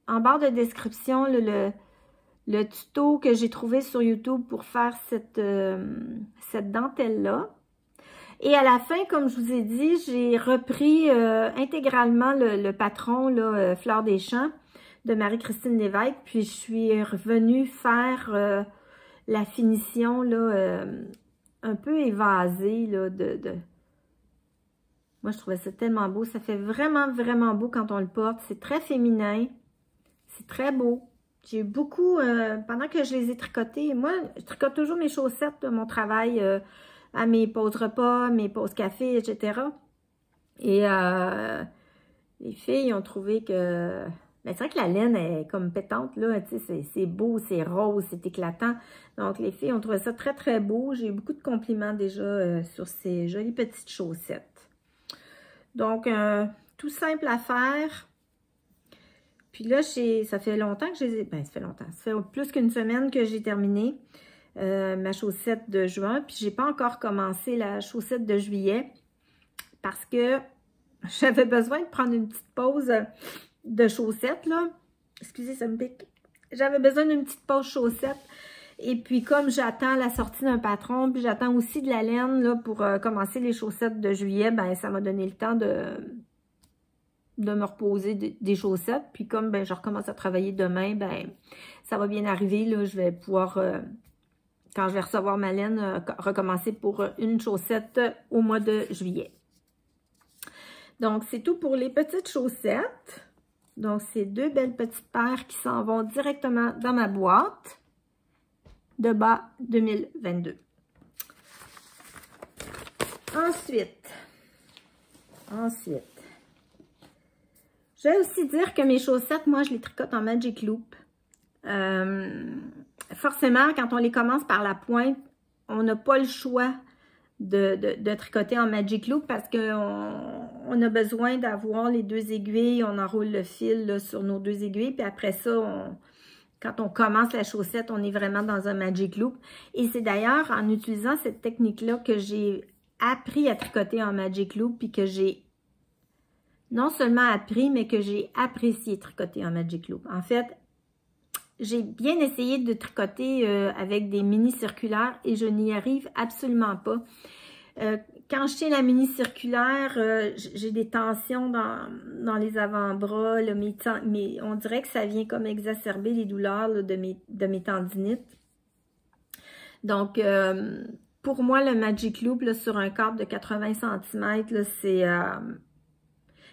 en barre de description le tuto que j'ai trouvé sur YouTube pour faire cette dentelle-là. Et à la fin, comme je vous ai dit, j'ai repris intégralement le patron là, Fleur des Champs de Marie-Christine Lévesque, puis je suis revenue faire... la finition, là, un peu évasée, là, Moi, je trouvais ça tellement beau. Ça fait vraiment, vraiment beau quand on le porte. C'est très féminin. C'est très beau. J'ai eu beaucoup, pendant que je les ai tricotés, moi, je tricote toujours mes chaussettes de mon travail à mes pauses repas, mes pauses café, etc. Et les filles ont trouvé que... Mais c'est vrai que la laine est comme pétante, là, tu sais, c'est beau, c'est rose, c'est éclatant. Donc, les filles ont trouvé ça très, très beau. J'ai eu beaucoup de compliments déjà sur ces jolies petites chaussettes. Donc, tout simple à faire. Puis là, ça fait longtemps que j'ai... Ben, ça fait longtemps. Ça fait plus qu'une semaine que j'ai terminé ma chaussette de juin. Puis, j'ai pas encore commencé la chaussette de juillet parce que j'avais besoin de prendre une petite pause... de chaussettes, là. Excusez, ça me pique. J'avais besoin d'une petite pause chaussettes. Et puis, comme j'attends la sortie d'un patron, puis j'attends aussi de la laine, là, pour commencer les chaussettes de juillet, ben ça m'a donné le temps de me reposer des chaussettes. Puis, comme ben je recommence à travailler demain, ben ça va bien arriver, là. Je vais pouvoir, quand je vais recevoir ma laine, recommencer pour une chaussette au mois de juillet. Donc, c'est tout pour les petites chaussettes. Donc, c'est deux belles petites paires qui s'en vont directement dans ma boîte de bas 2022. Ensuite, je vais aussi dire que mes chaussettes, moi, je les tricote en Magic Loop. Forcément, quand on les commence par la pointe, on n'a pas le choix de tricoter en Magic Loop parce qu'on a besoin d'avoir les deux aiguilles, on enroule le fil là, sur nos deux aiguilles, puis après ça, quand on commence la chaussette, on est vraiment dans un Magic Loop. Et c'est d'ailleurs en utilisant cette technique-là que j'ai appris à tricoter en Magic Loop, puis que j'ai non seulement appris, mais que j'ai apprécié tricoter en Magic Loop. En fait, j'ai bien essayé de tricoter avec des mini circulaires et je n'y arrive absolument pas. Quand je tiens la mini circulaire, j'ai des tensions dans les avant-bras, mais on dirait que ça vient comme exacerber les douleurs là, de mes tendinites. Donc, pour moi, le Magic Loop là, sur un cadre de 80 cm,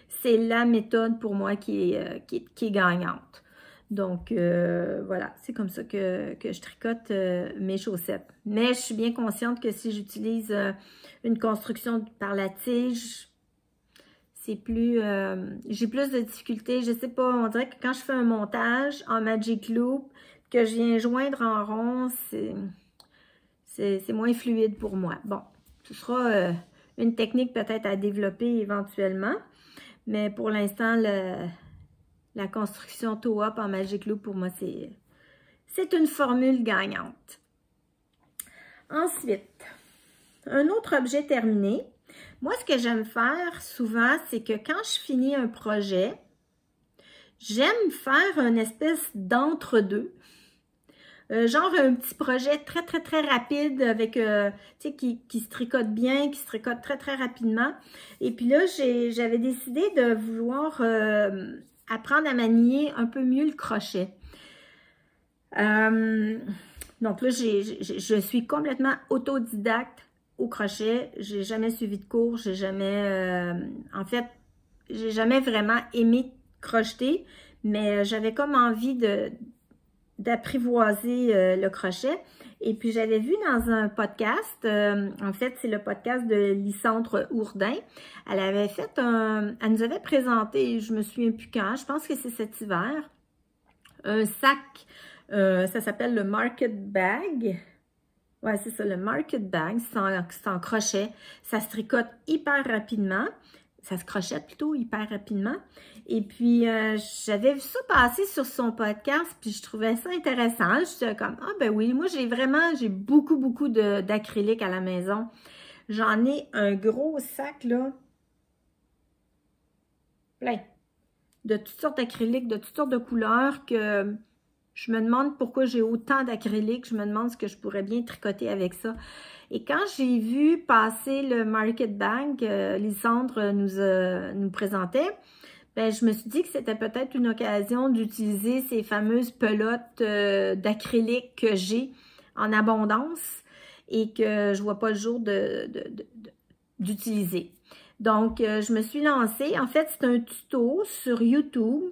c'est la méthode pour moi qui est gagnante. Donc, voilà, c'est comme ça que je tricote mes chaussettes. Mais je suis bien consciente que si j'utilise une construction par la tige, c'est plus, j'ai plus de difficultés. Je sais pas, on dirait que quand je fais un montage en Magic Loop, que je viens joindre en rond, c'est moins fluide pour moi. Bon, ce sera une technique peut-être à développer éventuellement, mais pour l'instant, la construction toe-up en Magic Loop, pour moi, c'est une formule gagnante. Ensuite, un autre objet terminé. Moi, ce que j'aime faire souvent, c'est que quand je finis un projet, j'aime faire une espèce d'entre-deux. Genre un petit projet très, très, très rapide avec, tu sais, qui se tricote bien, qui se tricote très, très rapidement. Et puis là, j'avais décidé de vouloir apprendre à manier un peu mieux le crochet. Donc là, je suis complètement autodidacte au crochet. J'ai jamais suivi de cours, j'ai jamais, en fait, j'ai jamais vraiment aimé crocheter, mais j'avais comme envie d'apprivoiser le crochet. Et puis, j'avais vu dans un podcast, en fait, c'est le podcast de Lysandre Hourdin. Elle nous avait présenté, je me souviens plus quand, je pense que c'est cet hiver, un sac, ça s'appelle le Market Bag. Ouais, c'est ça, le Market Bag, c'est en crochet. Ça se tricote hyper rapidement. Ça se crochette plutôt hyper rapidement. Et puis, j'avais vu ça passer sur son podcast, puis je trouvais ça intéressant. J'étais comme, ah ben oui, moi j'ai beaucoup d'acrylique à la maison. J'en ai un gros sac, là, plein, de toutes sortes d'acryliques, de toutes sortes de couleurs, que je me demande pourquoi j'ai autant d'acrylique. Je me demande ce que je pourrais bien tricoter avec ça. Et quand j'ai vu passer le Market Bag, Lysandre nous présentait, ben, je me suis dit que c'était peut-être une occasion d'utiliser ces fameuses pelotes d'acrylique que j'ai en abondance et que je ne vois pas le jour d'utiliser. Donc, je me suis lancée. En fait, c'est un tuto sur YouTube.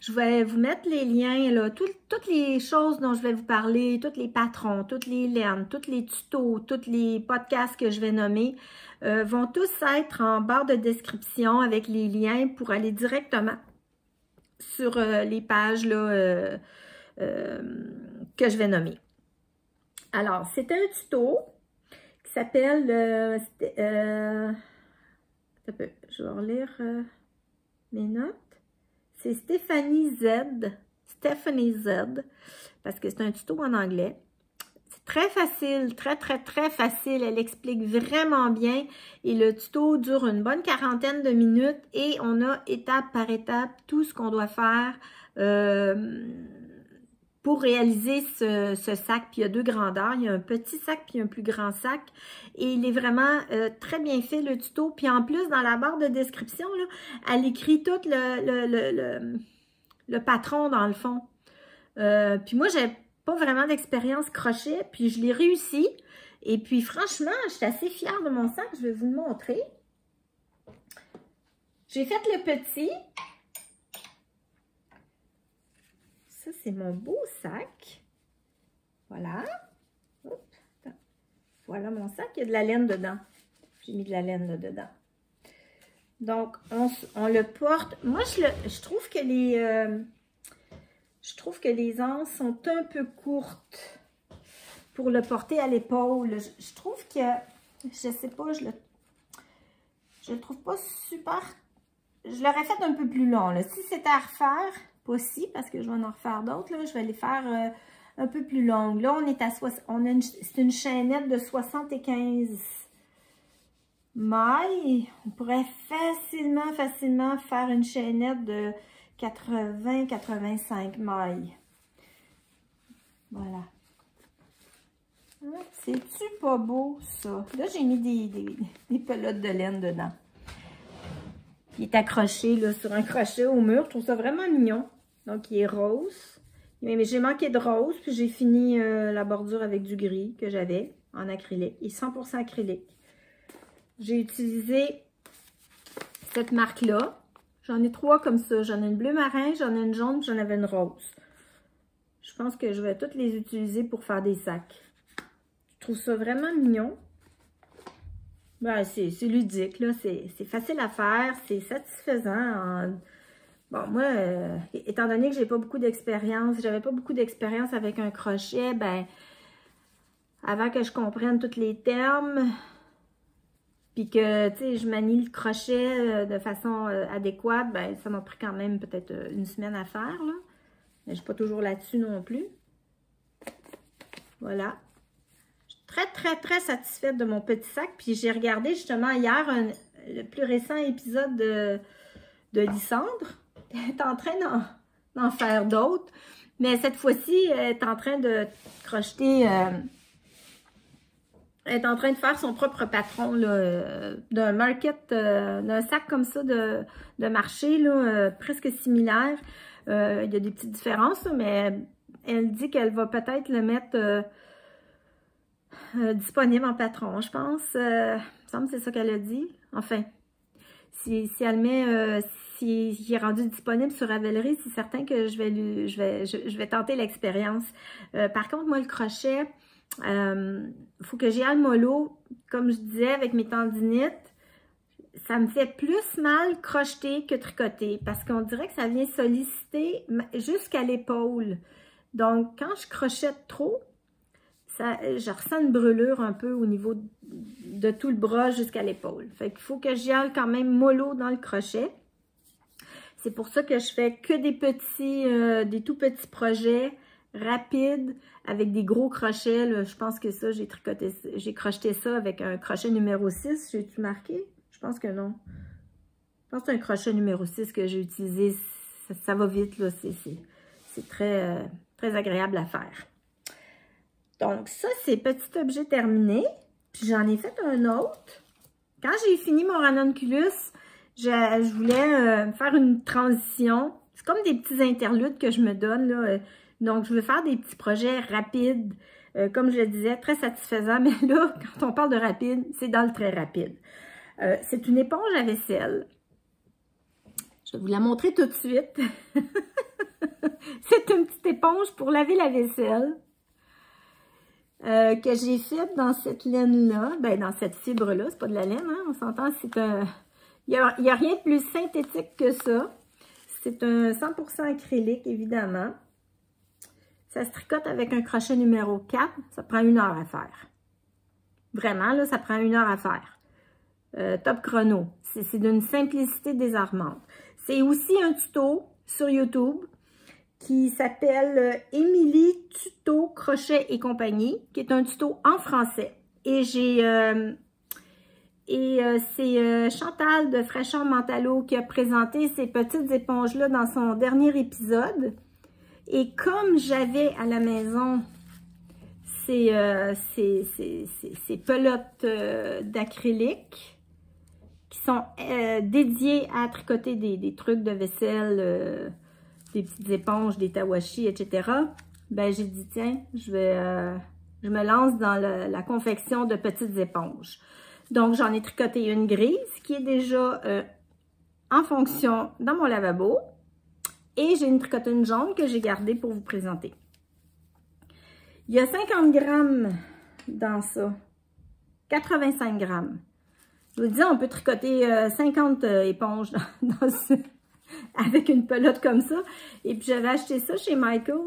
Je vais vous mettre les liens, là, toutes les choses dont je vais vous parler, tous les patrons, toutes les laines, tous les tutos, tous les podcasts que je vais nommer, vont tous être en barre de description avec les liens pour aller directement sur les pages là, que je vais nommer. Alors, c'est un tuto qui s'appelle... je vais relire mes notes. C'est Stéphanie Z, parce que c'est un tuto en anglais. C'est très facile, très facile. Elle explique vraiment bien et le tuto dure une bonne 40aine de minutes et on a étape par étape tout ce qu'on doit faire pour réaliser ce sac. Puis il y a deux grandeurs, il y a un petit sac puis un plus grand sac. Et il est vraiment très bien fait le tuto. Puis en plus, dans la barre de description, là, elle écrit tout le patron dans le fond. Puis moi, j'ai pas vraiment d'expérience crochet, puis je l'ai réussi. Et puis franchement, je suis assez fière de mon sac, je vais vous le montrer. J'ai fait le petit. Ça, c'est mon beau sac. Voilà. Hop. Voilà mon sac, il y a de la laine dedans. J'ai mis de la laine là dedans. Donc, on le porte. Moi, je trouve que les anses sont un peu courtes pour le porter à l'épaule. Je trouve que, je sais pas, je le trouve pas super. Je l'aurais fait un peu plus long, là. Si c'était à refaire, pas si, parce que je vais en refaire d'autres, là, je vais les faire un peu plus longues. Là, on est à c'est une chaînette de 75 mailles. On pourrait facilement faire une chaînette de 80-85 mailles. Voilà. C'est-tu pas beau, ça? Là, j'ai mis des pelotes de laine dedans. Il est accroché là, sur un crochet au mur. Je trouve ça vraiment mignon. Donc, il est rose. Mais j'ai manqué de rose, puis j'ai fini la bordure avec du gris que j'avais en acrylique. Il est 100% acrylique. J'ai utilisé cette marque-là. J'en ai 3 comme ça. J'en ai une bleu marin, j'en ai une jaune, puis j'en avais une rose. Je pense que je vais toutes les utiliser pour faire des sacs. Je trouve ça vraiment mignon. Ben, c'est ludique, là. C'est facile à faire, c'est satisfaisant. Bon, moi, étant donné que j'ai pas beaucoup d'expérience, j'avais pas beaucoup d'expérience avec un crochet, ben, avant que je comprenne tous les termes, puis que, tu sais, je manie le crochet de façon adéquate, ben, ça m'a pris quand même peut-être une semaine à faire, là. Mais je suis pas toujours là-dessus non plus. Voilà. Très satisfaite de mon petit sac. Puis j'ai regardé justement hier le plus récent épisode de Lysandre. Elle est en train d'en faire d'autres. Mais cette fois-ci, elle est en train de crocheter... elle est en train de faire son propre patron d'un market, d'un sac comme ça de marché, là, presque similaire. Il y a des petites différences, là, mais elle dit qu'elle va peut-être le mettre... disponible en patron, je pense. Il me semble que c'est ça qu'elle a dit. Enfin, si elle met, s'il est rendu disponible sur Ravelry, c'est certain que je vais tenter l'expérience. Par contre, moi, le crochet, faut que j'y aille mollo. Comme je disais, avec mes tendinites, ça me fait plus mal crocheter que tricoter parce qu'on dirait que ça vient solliciter jusqu'à l'épaule. Donc, quand je crochette trop, je ressens une brûlure un peu au niveau de tout le bras jusqu'à l'épaule. Fait qu'il faut que j'y aille quand même mollo dans le crochet. C'est pour ça que je fais que des tout petits projets rapides avec des gros crochets. Là. Je pense que ça, j'ai crocheté ça avec un crochet numéro 6. J'ai-tu marqué? Je pense que non. Je pense que c'est un crochet numéro 6 que j'ai utilisé. Ça va vite, là. C'est très, très agréable à faire. Donc, ça, c'est petit objet terminé. Puis, j'en ai fait un autre. Quand j'ai fini mon ranunculus, je voulais faire une transition. C'est comme des petits interludes que je me donne, là. Donc, je veux faire des petits projets rapides. Comme je le disais, très satisfaisant. Mais là, quand on parle de rapide, c'est dans le très rapide. C'est une éponge à vaisselle. Je vais vous la montrer tout de suite. C'est une petite éponge pour laver la vaisselle. Que j'ai faite dans cette laine-là, ben dans cette fibre-là, c'est pas de la laine, hein, on s'entend, c'est un... Il y a rien de plus synthétique que ça. C'est un 100% acrylique, évidemment. Ça se tricote avec un crochet numéro 4, ça prend 1 heure à faire. Vraiment, là, ça prend 1 heure à faire. Top chrono. C'est d'une simplicité désarmante. C'est aussi un tuto sur YouTube qui s'appelle Émilie Tuto Crochet et compagnie, qui est un tuto en français. Et c'est Chantal de Fraîcheur Mentalo qui a présenté ces petites éponges-là dans son dernier épisode. Et comme j'avais à la maison ces pelotes d'acrylique qui sont dédiées à tricoter des trucs de vaisselle, des petites éponges, des tawashi, etc. Ben, j'ai dit, tiens, je me lance dans la confection de petites éponges. Donc, j'en ai tricoté une grise qui est déjà en fonction dans mon lavabo. Et j'ai tricoté une jaune que j'ai gardée pour vous présenter. Il y a 50 grammes dans ça. 85 grammes. Je vous dis, on peut tricoter 50 éponges dans ce... avec une pelote comme ça. Et puis, j'avais acheté ça chez Michael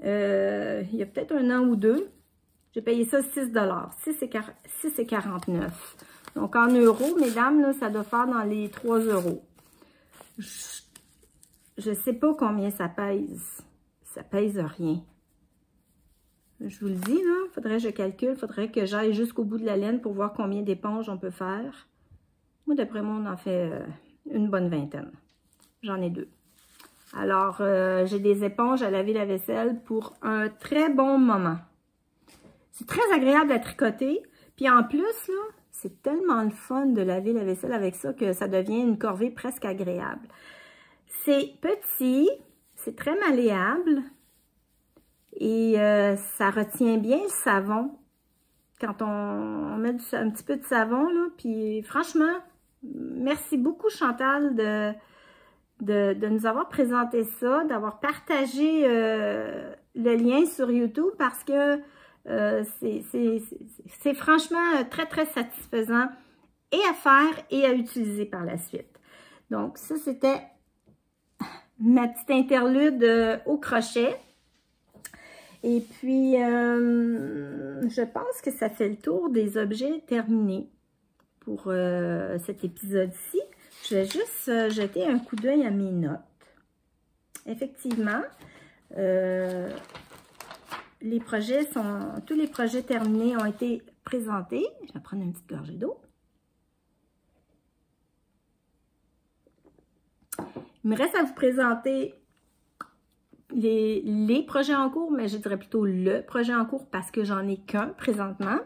il y a peut-être 1 an ou 2. J'ai payé ça 6 $. 6,49 $. Donc, en euros, mesdames, là, ça doit faire dans les 3 €. Je ne sais pas combien ça pèse. Ça pèse rien. Je vous le dis, là, faudrait que je calcule, faudrait que j'aille jusqu'au bout de la laine pour voir combien d'éponges on peut faire. Moi, d'après moi, on en fait une bonne vingtaine. J'en ai 2. Alors, j'ai des éponges à laver la vaisselle pour un très bon moment. C'est très agréable à tricoter. Puis en plus, là, c'est tellement le fun de laver la vaisselle avec ça que ça devient une corvée presque agréable. C'est petit, c'est très malléable et ça retient bien le savon quand on met un petit peu de savon, là. Puis franchement, merci beaucoup Chantal de nous avoir présenté ça, d'avoir partagé le lien sur YouTube parce que c'est franchement très, très satisfaisant et à faire et à utiliser par la suite. Donc, ça, c'était ma petite interlude au crochet. Et puis, je pense que ça fait le tour des objets terminés pour cet épisode-ci. Je vais juste jeter un coup d'œil à mes notes. Effectivement, tous les projets terminés ont été présentés. Je vais prendre une petite gorgée d'eau. Il me reste à vous présenter les projets en cours, mais je dirais plutôt le projet en cours parce que j'en ai qu'un présentement.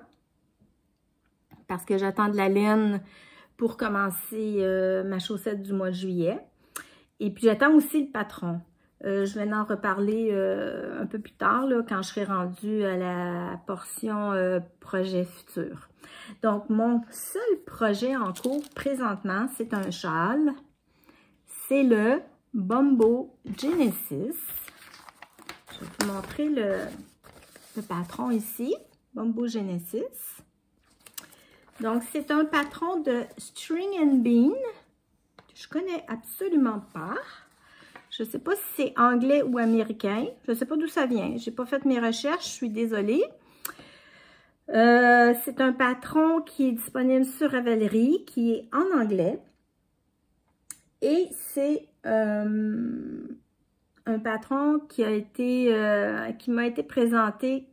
Parce que j'attends de la laine pour commencer ma chaussette du mois de juillet. Et puis j'attends aussi le patron. Je vais en reparler un peu plus tard, là, quand je serai rendue à la portion projet futur. Donc, mon seul projet en cours présentement, c'est un châle. C'est le Bumbo Genesis. Je vais vous montrer le patron ici, Bumbo Genesis. Donc, c'est un patron de String and Bean que je connais absolument pas. Je ne sais pas si c'est anglais ou américain. Je ne sais pas d'où ça vient. Je n'ai pas fait mes recherches, je suis désolée. C'est un patron qui est disponible sur Ravelry, qui est en anglais. Et c'est un patron qui m'a été présenté,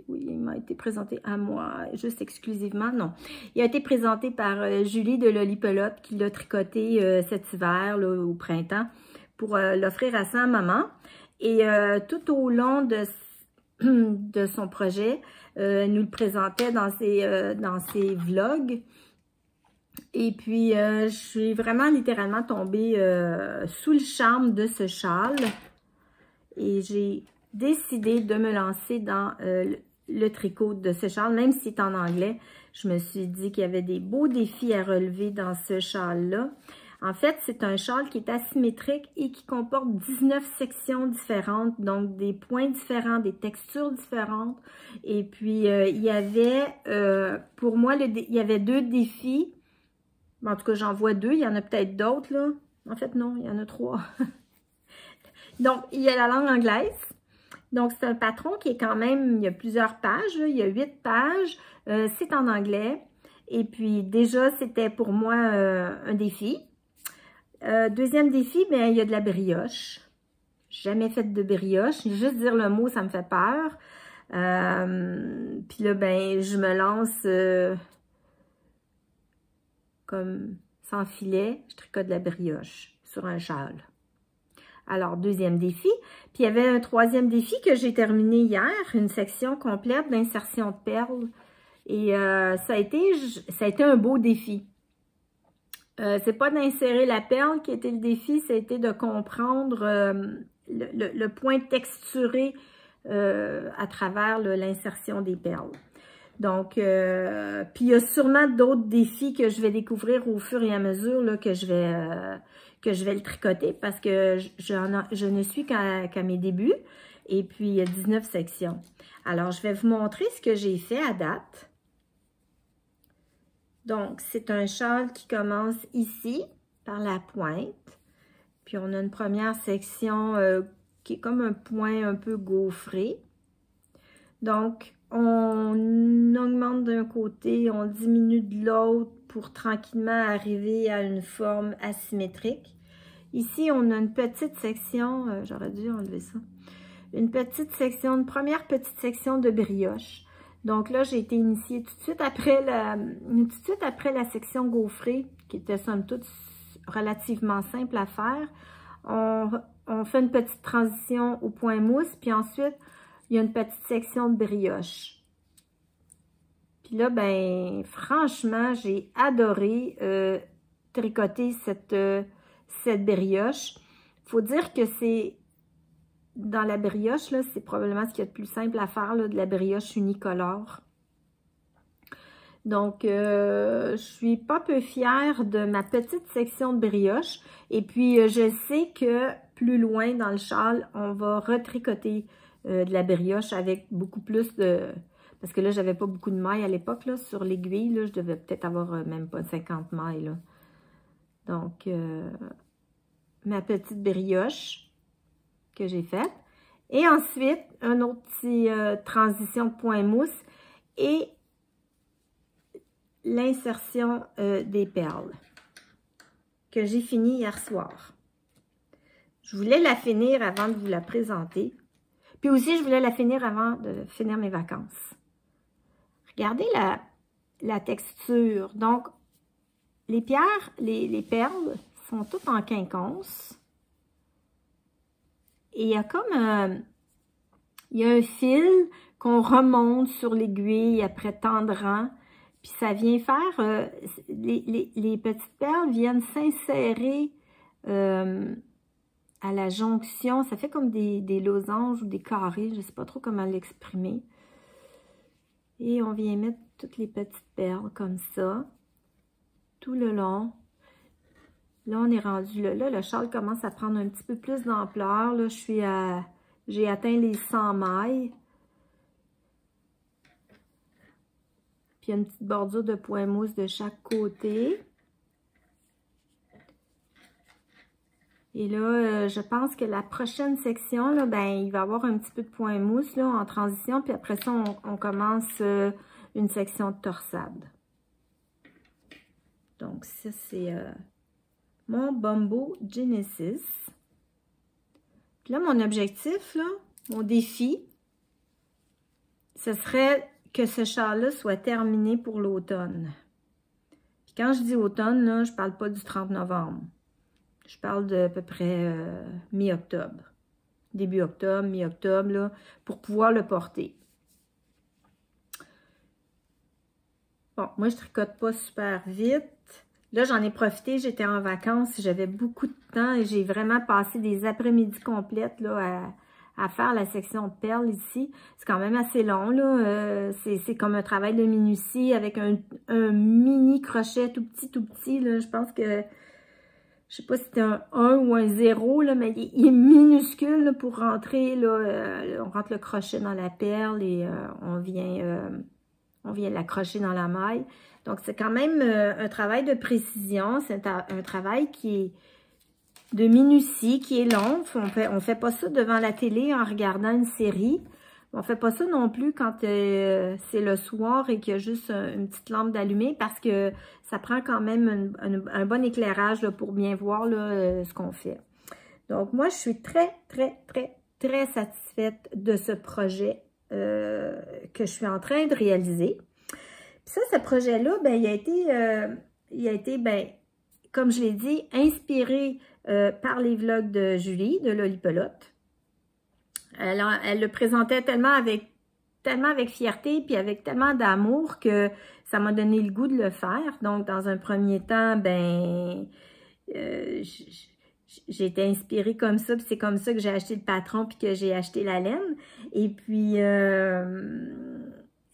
oui, il m'a été présenté à moi, juste exclusivement, non. Il a été présenté par Julie de Lolipelote, qui l'a tricoté cet hiver, là, au printemps, pour l'offrir à sa maman. Et tout au long de son projet, nous le présentait dans ses vlogs. Et puis, je suis vraiment littéralement tombée sous le charme de ce châle. Et j'ai décidé de me lancer dans le tricot de ce châle, même si c'est en anglais. Je me suis dit qu'il y avait des beaux défis à relever dans ce châle-là. En fait, c'est un châle qui est asymétrique et qui comporte 19 sections différentes, donc des points différents, des textures différentes. Et puis, il y avait, pour moi, il y avait 2 défis. En tout cas, j'en vois 2. Il y en a peut-être d'autres, là. En fait, non, il y en a 3. Donc, il y a la langue anglaise. Donc, c'est un patron qui est quand même, il y a plusieurs pages, là. Il y a 8 pages. C'est en anglais. Et puis, déjà, c'était pour moi un défi. Deuxième défi, bien, il y a de la brioche. Jamais fait de brioche. Juste dire le mot, ça me fait peur. Puis là, ben, je me lance comme sans filet. Je tricote de la brioche sur un châle. Alors, deuxième défi. Puis, il y avait un troisième défi que j'ai terminé hier. Une section complète d'insertion de perles. Et ça a été un beau défi. C'est pas d'insérer la perle qui était le défi, c'était de comprendre le point texturé à travers l'insertion des perles. Donc, puis il y a sûrement d'autres défis que je vais découvrir au fur et à mesure là, que je vais le tricoter parce que je ne suis qu'à mes débuts. Et puis, il y a 19 sections. Alors, je vais vous montrer ce que j'ai fait à date. Donc, c'est un châle qui commence ici, par la pointe. Puis, on a une première section qui est comme un point un peu gaufré. Donc, on augmente d'un côté, on diminue de l'autre pour tranquillement arriver à une forme asymétrique. Ici, on a une petite section, j'aurais dû enlever ça, une première petite section de brioche. Donc là, j'ai été initiée tout de suite après la section gaufrée, qui était somme toute relativement simple à faire. on fait une petite transition au point mousse, puis ensuite, il y a une petite section de brioche. Puis là, ben, franchement, j'ai adoré tricoter cette brioche. Il faut dire que c'est, dans la brioche, là, c'est probablement ce qu'il y a de plus simple à faire, là, de la brioche unicolore. Donc, je suis pas peu fière de ma petite section de brioche. Et puis, je sais que plus loin dans le châle, on va retricoter de la brioche avec beaucoup plus de... Parce que là, j'avais pas beaucoup de mailles à l'époque, là, sur l'aiguille. Là, je devais peut-être avoir même pas 50 mailles, là. Donc, ma petite brioche que j'ai faite. Et ensuite, un autre petit transition de point mousse et l'insertion des perles que j'ai fini hier soir. Je voulais la finir avant de vous la présenter. Puis aussi, je voulais la finir avant de finir mes vacances. Regardez la texture. Donc, les pierres, les perles sont toutes en quinconce. Et il y a comme il y a un fil qu'on remonte sur l'aiguille après tant de rangs. Puis ça vient faire, les petites perles viennent s'insérer à la jonction. Ça fait comme des losanges ou des carrés, je ne sais pas trop comment l'exprimer. Et on vient mettre toutes les petites perles comme ça, tout le long. Là, on est rendu là. Là, le châle commence à prendre un petit peu plus d'ampleur. Là, j'ai atteint les 100 mailles. Puis, il y a une petite bordure de point mousse de chaque côté. Et là, je pense que la prochaine section, là, ben, il va y avoir un petit peu de point mousse là, en transition. Puis après ça, on commence une section de torsade. Donc, ça, c'est mon Bumbo Genesis. Puis là, mon objectif, là, mon défi, ce serait que ce châle-là soit terminé pour l'automne. Puis quand je dis automne, là, je ne parle pas du 30 novembre. Je parle de à peu près mi-octobre. Début octobre, mi-octobre, là, pour pouvoir le porter. Bon, moi, je tricote pas super vite. Là, j'en ai profité, j'étais en vacances, j'avais beaucoup de temps et j'ai vraiment passé des après-midi complètes là, à faire la section de perles ici. C'est quand même assez long, là. C'est comme un travail de minutie avec un mini crochet tout petit, là. Je pense que, je sais pas si c'était un 1 ou un 0, là, mais il est minuscule là, pour rentrer, là. On rentre le crochet dans la perle et on vient l'accrocher dans la maille. Donc, c'est quand même un travail de précision. C'est un travail qui est de minutie, qui est long. On fait pas ça devant la télé en regardant une série. On fait pas ça non plus quand c'est le soir et qu'il y a juste une petite lampe d'allumée parce que ça prend quand même un bon éclairage là, pour bien voir là, ce qu'on fait. Donc, moi, je suis très satisfaite de ce projet que je suis en train de réaliser. Puis ça, ce projet-là, ben, il a été, ben, comme je l'ai dit, inspiré par les vlogs de Julie, de Lolipelote. Elle le présentait tellement avec fierté, puis avec tellement d'amour que ça m'a donné le goût de le faire. Donc, dans un premier temps, ben, j'ai été inspirée comme ça, puis c'est comme ça que j'ai acheté le patron, puis que j'ai acheté la laine. Et puis,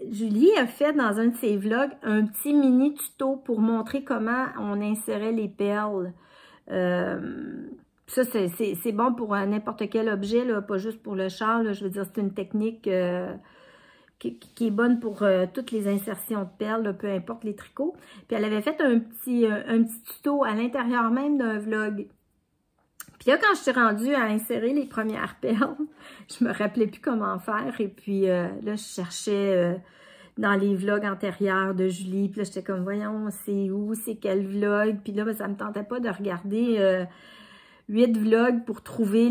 Julie a fait dans un de ses vlogs un petit mini tuto pour montrer comment on insérait les perles. Ça, c'est bon pour n'importe quel objet, là, pas juste pour le châle. Là, je veux dire, c'est une technique qui est bonne pour toutes les insertions de perles, là, peu importe les tricots. Puis elle avait fait un petit tuto à l'intérieur même d'un vlog. Puis là, quand je suis rendue à insérer les premières perles, je me rappelais plus comment faire. Et puis là, je cherchais dans les vlogs antérieurs de Julie. Puis là, j'étais comme, voyons, c'est où, c'est quel vlog? Puis là, ben, ça me tentait pas de regarder 8 vlogs pour trouver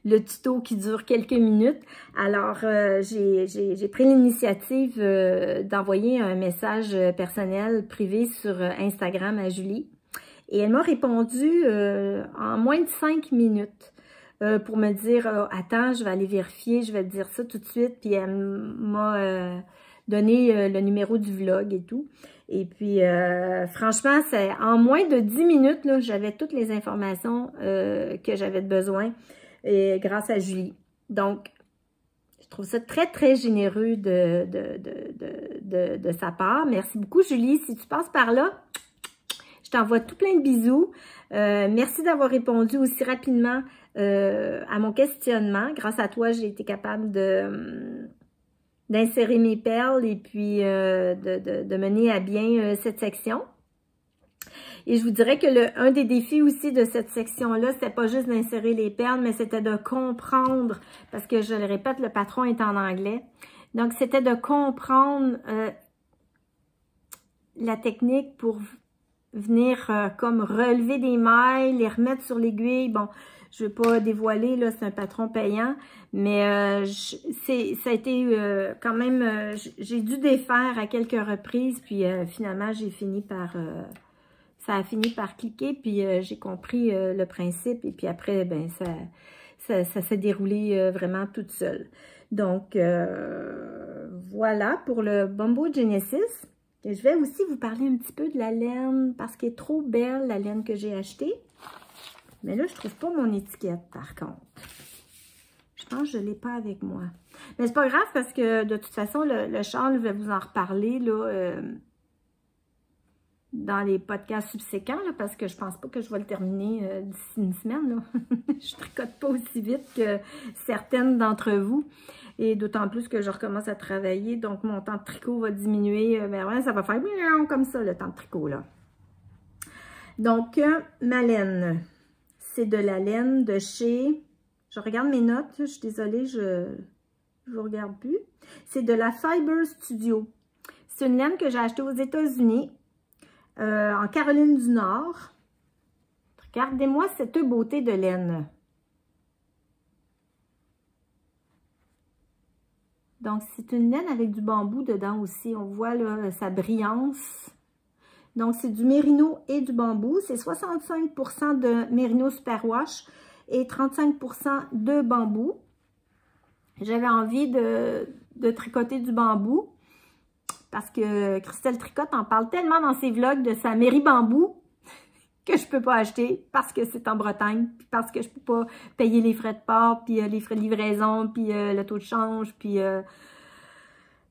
le tuto qui dure quelques minutes. Alors, j'ai pris l'initiative d'envoyer un message personnel privé sur Instagram à Julie. Et elle m'a répondu en moins de 5 minutes pour me dire attends, je vais aller vérifier, je vais te dire ça tout de suite. Puis elle m'a donné le numéro du vlog et tout. Et puis, franchement, c'est en moins de 10 minutes, là, j'avais toutes les informations que j'avais besoin et grâce à Julie. Donc, je trouve ça très, très généreux de sa part. Merci beaucoup, Julie. Si tu passes par là, je t'envoie tout plein de bisous. Merci d'avoir répondu aussi rapidement à mon questionnement. Grâce à toi, j'ai été capable d'insérer mes perles et puis de mener à bien cette section. Et je vous dirais que un des défis aussi de cette section-là, c'était pas juste d'insérer les perles, mais c'était de comprendre, parce que je le répète, le patron est en anglais. Donc, c'était de comprendre la technique pour venir comme relever des mailles, les remettre sur l'aiguille. Bon, je ne veux pas dévoiler, là, c'est un patron payant, mais ça a été quand même, j'ai dû défaire à quelques reprises, puis finalement, j'ai fini par, ça a fini par cliquer, puis j'ai compris le principe, et puis après, ben ça s'est déroulé vraiment toute seule. Donc, voilà pour le Bumbo Genesis. Et je vais aussi vous parler un petit peu de la laine, parce qu'elle est trop belle, la laine que j'ai achetée. Mais là, je ne trouve pas mon étiquette, par contre. Je pense que je ne l'ai pas avec moi. Mais c'est pas grave, parce que de toute façon, le châle, je vais vous en reparler, là, dans les podcasts subséquents, là, parce que je pense pas que je vais le terminer d'ici une semaine, là. Je tricote pas aussi vite que certaines d'entre vous. Et d'autant plus que je recommence à travailler, donc mon temps de tricot va diminuer. Ben ouais, ça va faire comme ça, le temps de tricot, là. Donc, ma laine, c'est de la laine de chez... Je regarde mes notes, je suis désolée, je ne regarde plus. C'est de la Fiber Studio. C'est une laine que j'ai achetée aux États-Unis, en Caroline du Nord. Regardez-moi cette beauté de laine. Donc, c'est une laine avec du bambou dedans aussi. On voit là, sa brillance. Donc, c'est du mérino et du bambou. C'est 65% de mérino superwash et 35% de bambou. J'avais envie de tricoter du bambou parce que Christelle Tricotte en parle tellement dans ses vlogs de sa Méri Bambou que je ne peux pas acheter parce que c'est en Bretagne, puis parce que je ne peux pas payer les frais de port, puis les frais de livraison, puis le taux de change, puis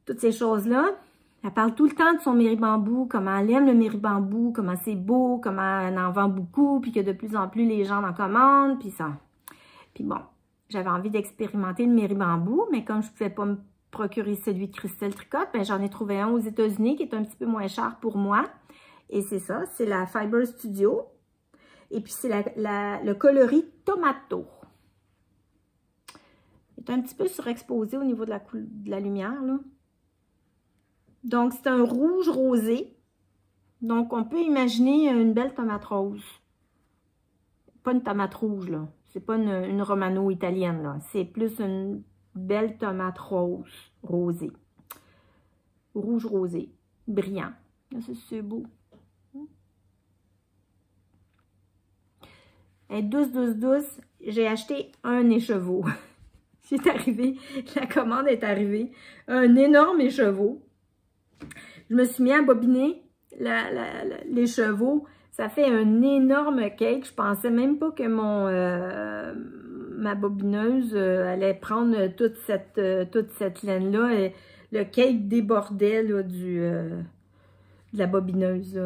toutes ces choses-là. Elle parle tout le temps de son Méribambou, comment elle aime le Méribambou, comment c'est beau, comment elle en vend beaucoup, puis que de plus en plus les gens en commandent, puis ça. Puis bon, j'avais envie d'expérimenter le Méribambou, mais comme je ne pouvais pas me procurer celui de Christelle Tricotte, ben j'en ai trouvé un aux États-Unis qui est un petit peu moins cher pour moi. Et c'est ça, c'est la Fiber Studio. Et puis c'est le coloris Tomato. Il est un petit peu surexposé au niveau de la lumière, là. Donc, c'est un rouge rosé. Donc, on peut imaginer une belle tomate rose. Pas une tomate rouge, là. C'est pas une romano-italienne, là. C'est plus une belle tomate rose, rosée. Rouge rosé, brillant. C'est beau. Elle est douce, douce, douce. J'ai acheté un écheveau. C'est arrivé, la commande est arrivée. Un énorme écheveau. Je me suis mis à bobiner l'écheveau. Ça fait un énorme cake. Je pensais même pas que ma bobineuse allait prendre toute cette laine-là. Et le cake débordait là, de la bobineuse.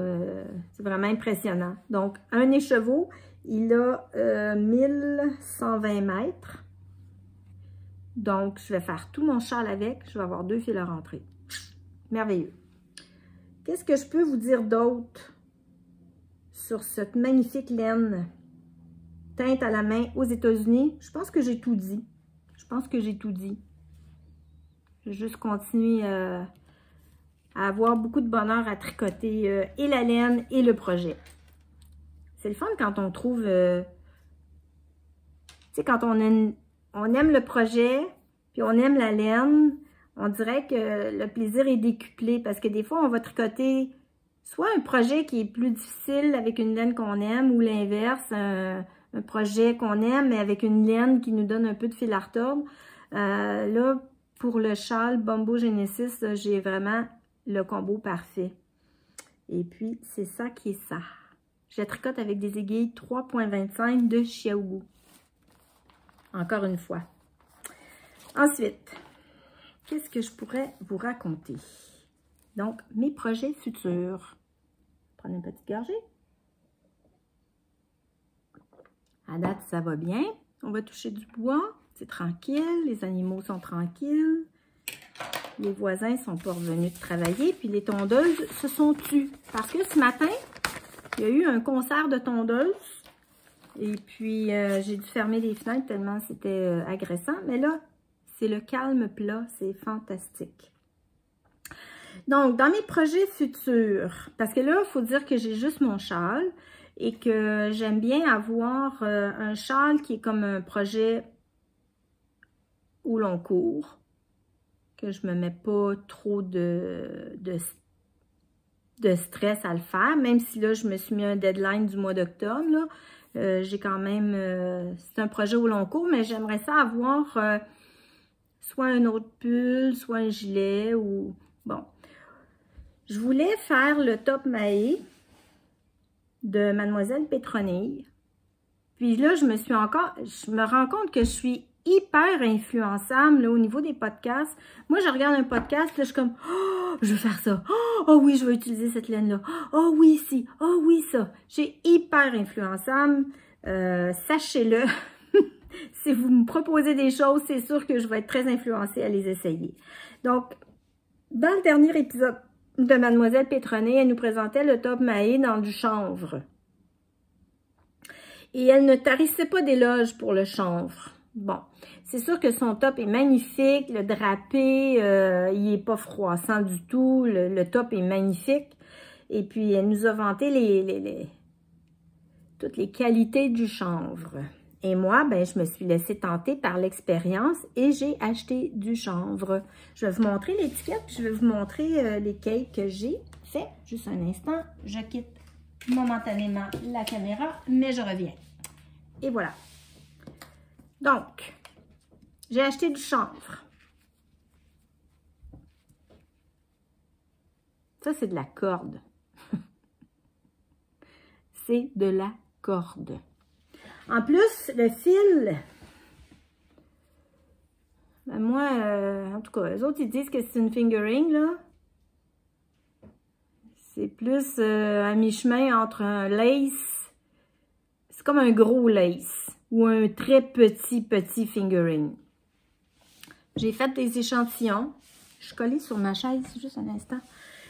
C'est vraiment impressionnant. Donc, un écheveau, il a 1120 mètres. Donc, je vais faire tout mon châle avec. Je vais avoir 2 fils à rentrer. Merveilleux. Qu'est-ce que je peux vous dire d'autre sur cette magnifique laine teinte à la main aux États-Unis? Je pense que j'ai tout dit. Je pense que j'ai tout dit. Je vais juste continuer à avoir beaucoup de bonheur à tricoter et la laine et le projet. C'est le fun quand on trouve... tu sais, quand on aime le projet, puis on aime la laine, on dirait que le plaisir est décuplé parce que des fois, on va tricoter soit un projet qui est plus difficile avec une laine qu'on aime ou l'inverse, un projet qu'on aime mais avec une laine qui nous donne un peu de fil à retordre. Là, pour le châle Bumbo Genesis, j'ai vraiment le combo parfait. Et puis, c'est ça qui est ça. Je tricote avec des aiguilles 3.25 de Xiaogu. Encore une fois. Ensuite, qu'est-ce que je pourrais vous raconter? Donc, mes projets futurs. Prendre une petite gorgée. À date, ça va bien. On va toucher du bois. C'est tranquille. Les animaux sont tranquilles. Les voisins sont pas revenus de travailler. Puis les tondeuses se sont tues. Parce que ce matin, il y a eu un concert de tondeuses. Et puis, j'ai dû fermer les fenêtres tellement c'était agressant. Mais là, c'est le calme plat. C'est fantastique. Donc, dans mes projets futurs, parce que là, il faut dire que j'ai juste mon châle et que j'aime bien avoir un châle qui est comme un projet au long cours, que je me mets pas trop de stress à le faire, même si là, je me suis mis un deadline du mois d'octobre, là. J'ai quand même, c'est un projet au long cours, mais j'aimerais ça avoir soit un autre pull, soit un gilet ou, bon. Je voulais faire le top Mahé de Mademoiselle Pétronille. Puis là, je me rends compte que je suis hyper influençable là, au niveau des podcasts. Moi, je regarde un podcast, là, je suis comme, oh, je veux faire ça. Oh oui, je vais utiliser cette laine-là. Oh oui, si. Oh oui, ça. J'ai hyper influençable. Sachez-le. Si vous me proposez des choses, c'est sûr que je vais être très influencée à les essayer. Donc, dans le dernier épisode de Mademoiselle Pétronille, elle nous présentait le top Mahé dans du chanvre. Et elle ne tarissait pas d'éloges pour le chanvre. Bon, c'est sûr que son top est magnifique, le drapé, il n'est pas froissant du tout, le top est magnifique. Et puis, elle nous a vanté toutes les qualités du chanvre. Et moi, ben, je me suis laissée tenter par l'expérience et j'ai acheté du chanvre. Je vais vous montrer l'étiquette, puis je vais vous montrer les cakes que j'ai fait. Juste un instant, je quitte momentanément la caméra, mais je reviens. Et voilà. Donc, j'ai acheté du chanvre. Ça, c'est de la corde. C'est de la corde. En plus, le fil, ben moi, en tout cas, les autres, ils disent que c'est une fingering, là. C'est plus à mi-chemin entre un lace, c'est comme un gros lace, ou un très petit fingering. J'ai fait des échantillons. Je suis collée sur ma chaise, juste un instant.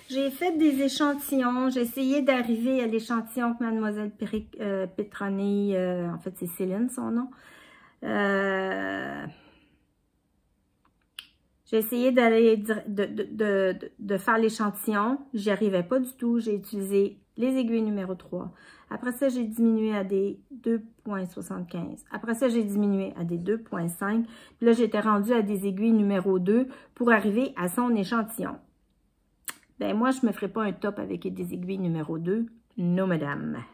J'ai fait des échantillons. J'ai essayé d'arriver à l'échantillon que Mademoiselle Pétronille, en fait, c'est Céline, son nom. J'ai essayé d'aller de faire l'échantillon. J'y arrivais pas du tout. J'ai utilisé les aiguilles numéro 3. Après ça, j'ai diminué à des 2,75. Après ça, j'ai diminué à des 2,5. Puis là, j'étais rendue à des aiguilles numéro 2 pour arriver à son échantillon. Ben moi, je ne me ferai pas un top avec des aiguilles numéro 2. Non, madame.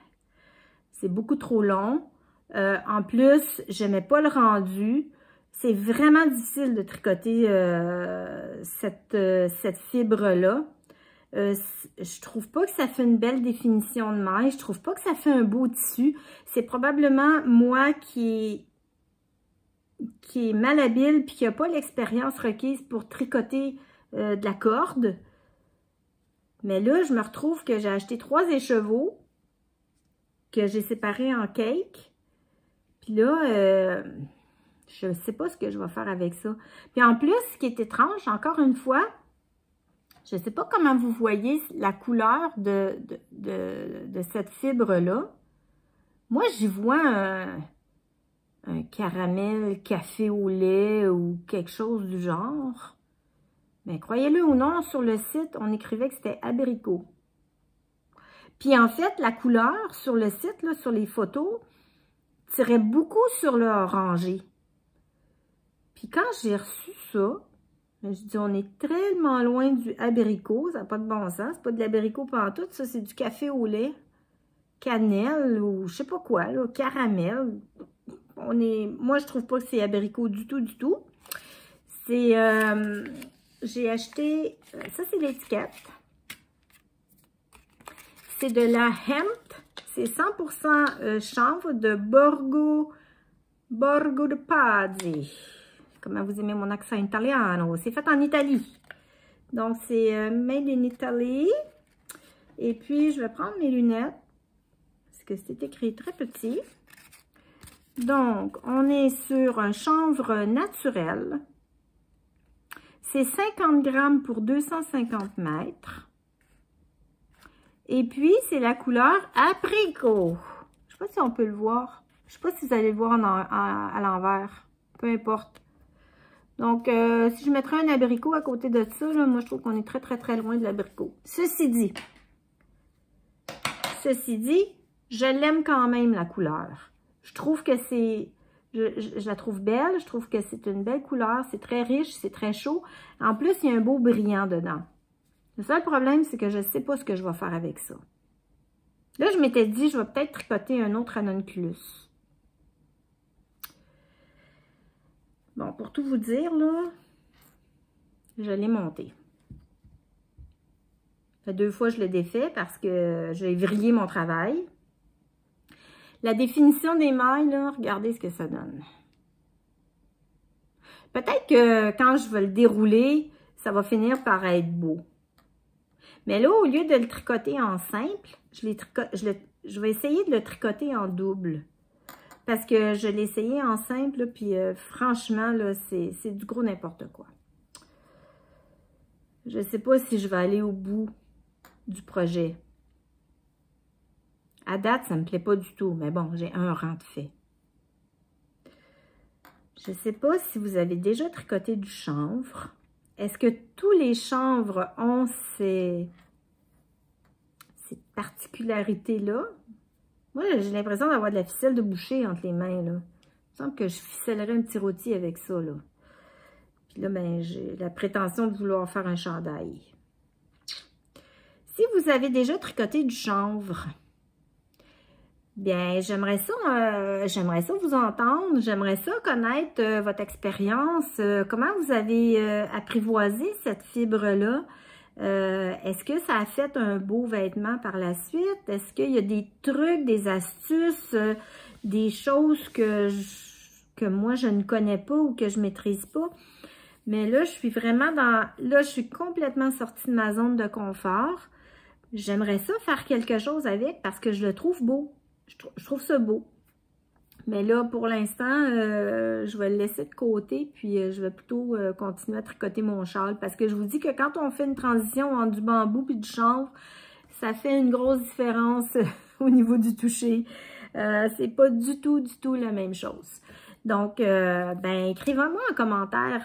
C'est beaucoup trop long. En plus, je n'aimais pas le rendu. C'est vraiment difficile de tricoter cette fibre-là. Je trouve pas que ça fait une belle définition de maille. Je trouve pas que ça fait un beau tissu. C'est probablement moi qui est malhabile puis qui n'a pas l'expérience requise pour tricoter de la corde. Mais là, je me retrouve que j'ai acheté 3 écheveaux que j'ai séparés en cake. Puis là, je ne sais pas ce que je vais faire avec ça. Puis en plus, ce qui est étrange, encore une fois, je ne sais pas comment vous voyez la couleur de cette fibre-là. Moi, j'y vois un caramel café au lait ou quelque chose du genre. Mais croyez-le ou non, sur le site, on écrivait que c'était abricot. Puis en fait, la couleur sur le site, là, sur les photos, tirait beaucoup sur le orangé. Puis quand j'ai reçu ça, Je dis, on est tellement loin du abricot, ça n'a pas de bon sens. C'est pas de l'abricot pantoute, ça, c'est du café au lait, cannelle ou je sais pas quoi, là, caramel. Moi, je trouve pas que c'est abricot du tout, du tout. C'est, j'ai acheté, ça c'est l'étiquette. C'est de la hemp, c'est 100% chanvre de Borgo de Pazzi. Comment vous aimez mon accent italiano? C'est fait en Italie. Donc, c'est made in Italy. Et puis, je vais prendre mes lunettes. Parce que c'est écrit très petit. Donc, on est sur un chanvre naturel. C'est 50 grammes pour 250 mètres. Et puis, c'est la couleur apricot. Je ne sais pas si on peut le voir. Je ne sais pas si vous allez le voir à l'envers. Peu importe. Donc, si je mettrais un abricot à côté de ça, là, moi, je trouve qu'on est très, très, très loin de l'abricot. Ceci dit, je l'aime quand même, la couleur. Je trouve que c'est... Je la trouve belle. Je trouve que c'est une belle couleur. C'est très riche, c'est très chaud. En plus, il y a un beau brillant dedans. Le seul problème, c'est que je ne sais pas ce que je vais faire avec ça. Là, je m'étais dit, je vais peut-être tricoter un autre ranunculus. Bon, pour tout vous dire, là, je l'ai monté. Ça fait 2 fois que je l'ai défait parce que j'ai vrillé mon travail. La définition des mailles, là, regardez ce que ça donne. Peut-être que quand je vais le dérouler, ça va finir par être beau. Mais là, au lieu de le tricoter en simple, je vais essayer de le tricoter en double. Parce que je l'ai essayé en simple, puis franchement, là, c'est du gros n'importe quoi. Je ne sais pas si je vais aller au bout du projet. À date, ça ne me plaît pas du tout, mais bon, j'ai un rang de fait. Je ne sais pas si vous avez déjà tricoté du chanvre. Est-ce que tous les chanvres ont ces particularités-là? Moi, j'ai l'impression d'avoir de la ficelle de boucher entre les mains, là. Il me semble que je ficellerais un petit rôti avec ça, là. Puis là, ben, j'ai la prétention de vouloir faire un chandail. Si vous avez déjà tricoté du chanvre, bien, j'aimerais ça vous entendre. J'aimerais ça connaître votre expérience. Comment vous avez apprivoisé cette fibre-là? Est-ce que ça a fait un beau vêtement par la suite? Est-ce qu'il y a des trucs, des astuces, des choses que moi je ne connais pas ou que je maîtrise pas? Mais là, je suis vraiment là, je suis complètement sortie de ma zone de confort. J'aimerais ça faire quelque chose avec parce que je le trouve beau. Je trouve ça beau. Mais là, pour l'instant, je vais le laisser de côté, puis je vais plutôt continuer à tricoter mon châle. Parce que je vous dis que quand on fait une transition entre du bambou et du chanvre, ça fait une grosse différence au niveau du toucher. C'est pas du tout la même chose. Donc, ben, écrivez-moi en commentaire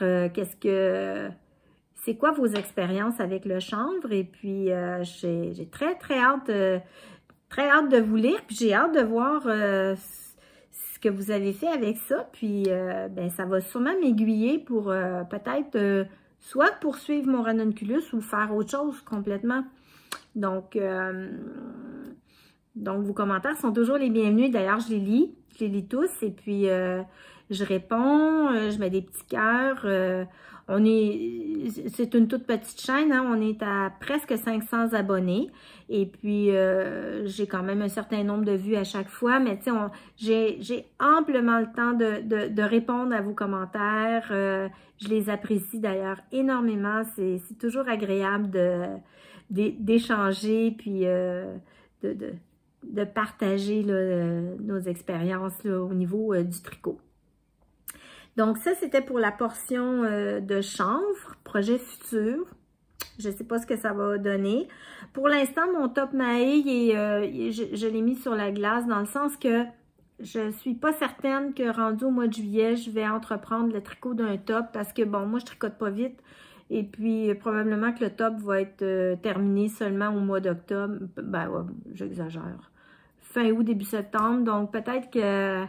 c'est quoi vos expériences avec le chanvre. Et puis, j'ai très hâte de vous lire, puis j'ai hâte de voir ce que vous avez fait avec ça, puis ben, ça va sûrement m'aiguiller pour peut-être soit poursuivre mon ranunculus ou faire autre chose complètement. Donc, vos commentaires sont toujours les bienvenus. D'ailleurs, je les lis tous, et puis je réponds, je mets des petits cœurs. C'est une toute petite chaîne, hein? On est à presque 500 abonnés. Et puis, j'ai quand même un certain nombre de vues à chaque fois. Mais tu sais, j'ai amplement le temps de répondre à vos commentaires. Je les apprécie d'ailleurs énormément. C'est toujours agréable d'échanger, puis de partager là, nos expériences là, au niveau du tricot. Donc ça, c'était pour la portion de chanvre, projet futur. Je ne sais pas ce que ça va donner. Pour l'instant, mon top Mahé, je l'ai mis sur la glace dans le sens que je ne suis pas certaine que rendu au mois de juillet, je vais entreprendre le tricot d'un top parce que, bon, moi, je tricote pas vite. Et puis, probablement que le top va être terminé seulement au mois d'octobre. Ben, ouais, j'exagère. Fin août, début septembre. Donc, peut-être que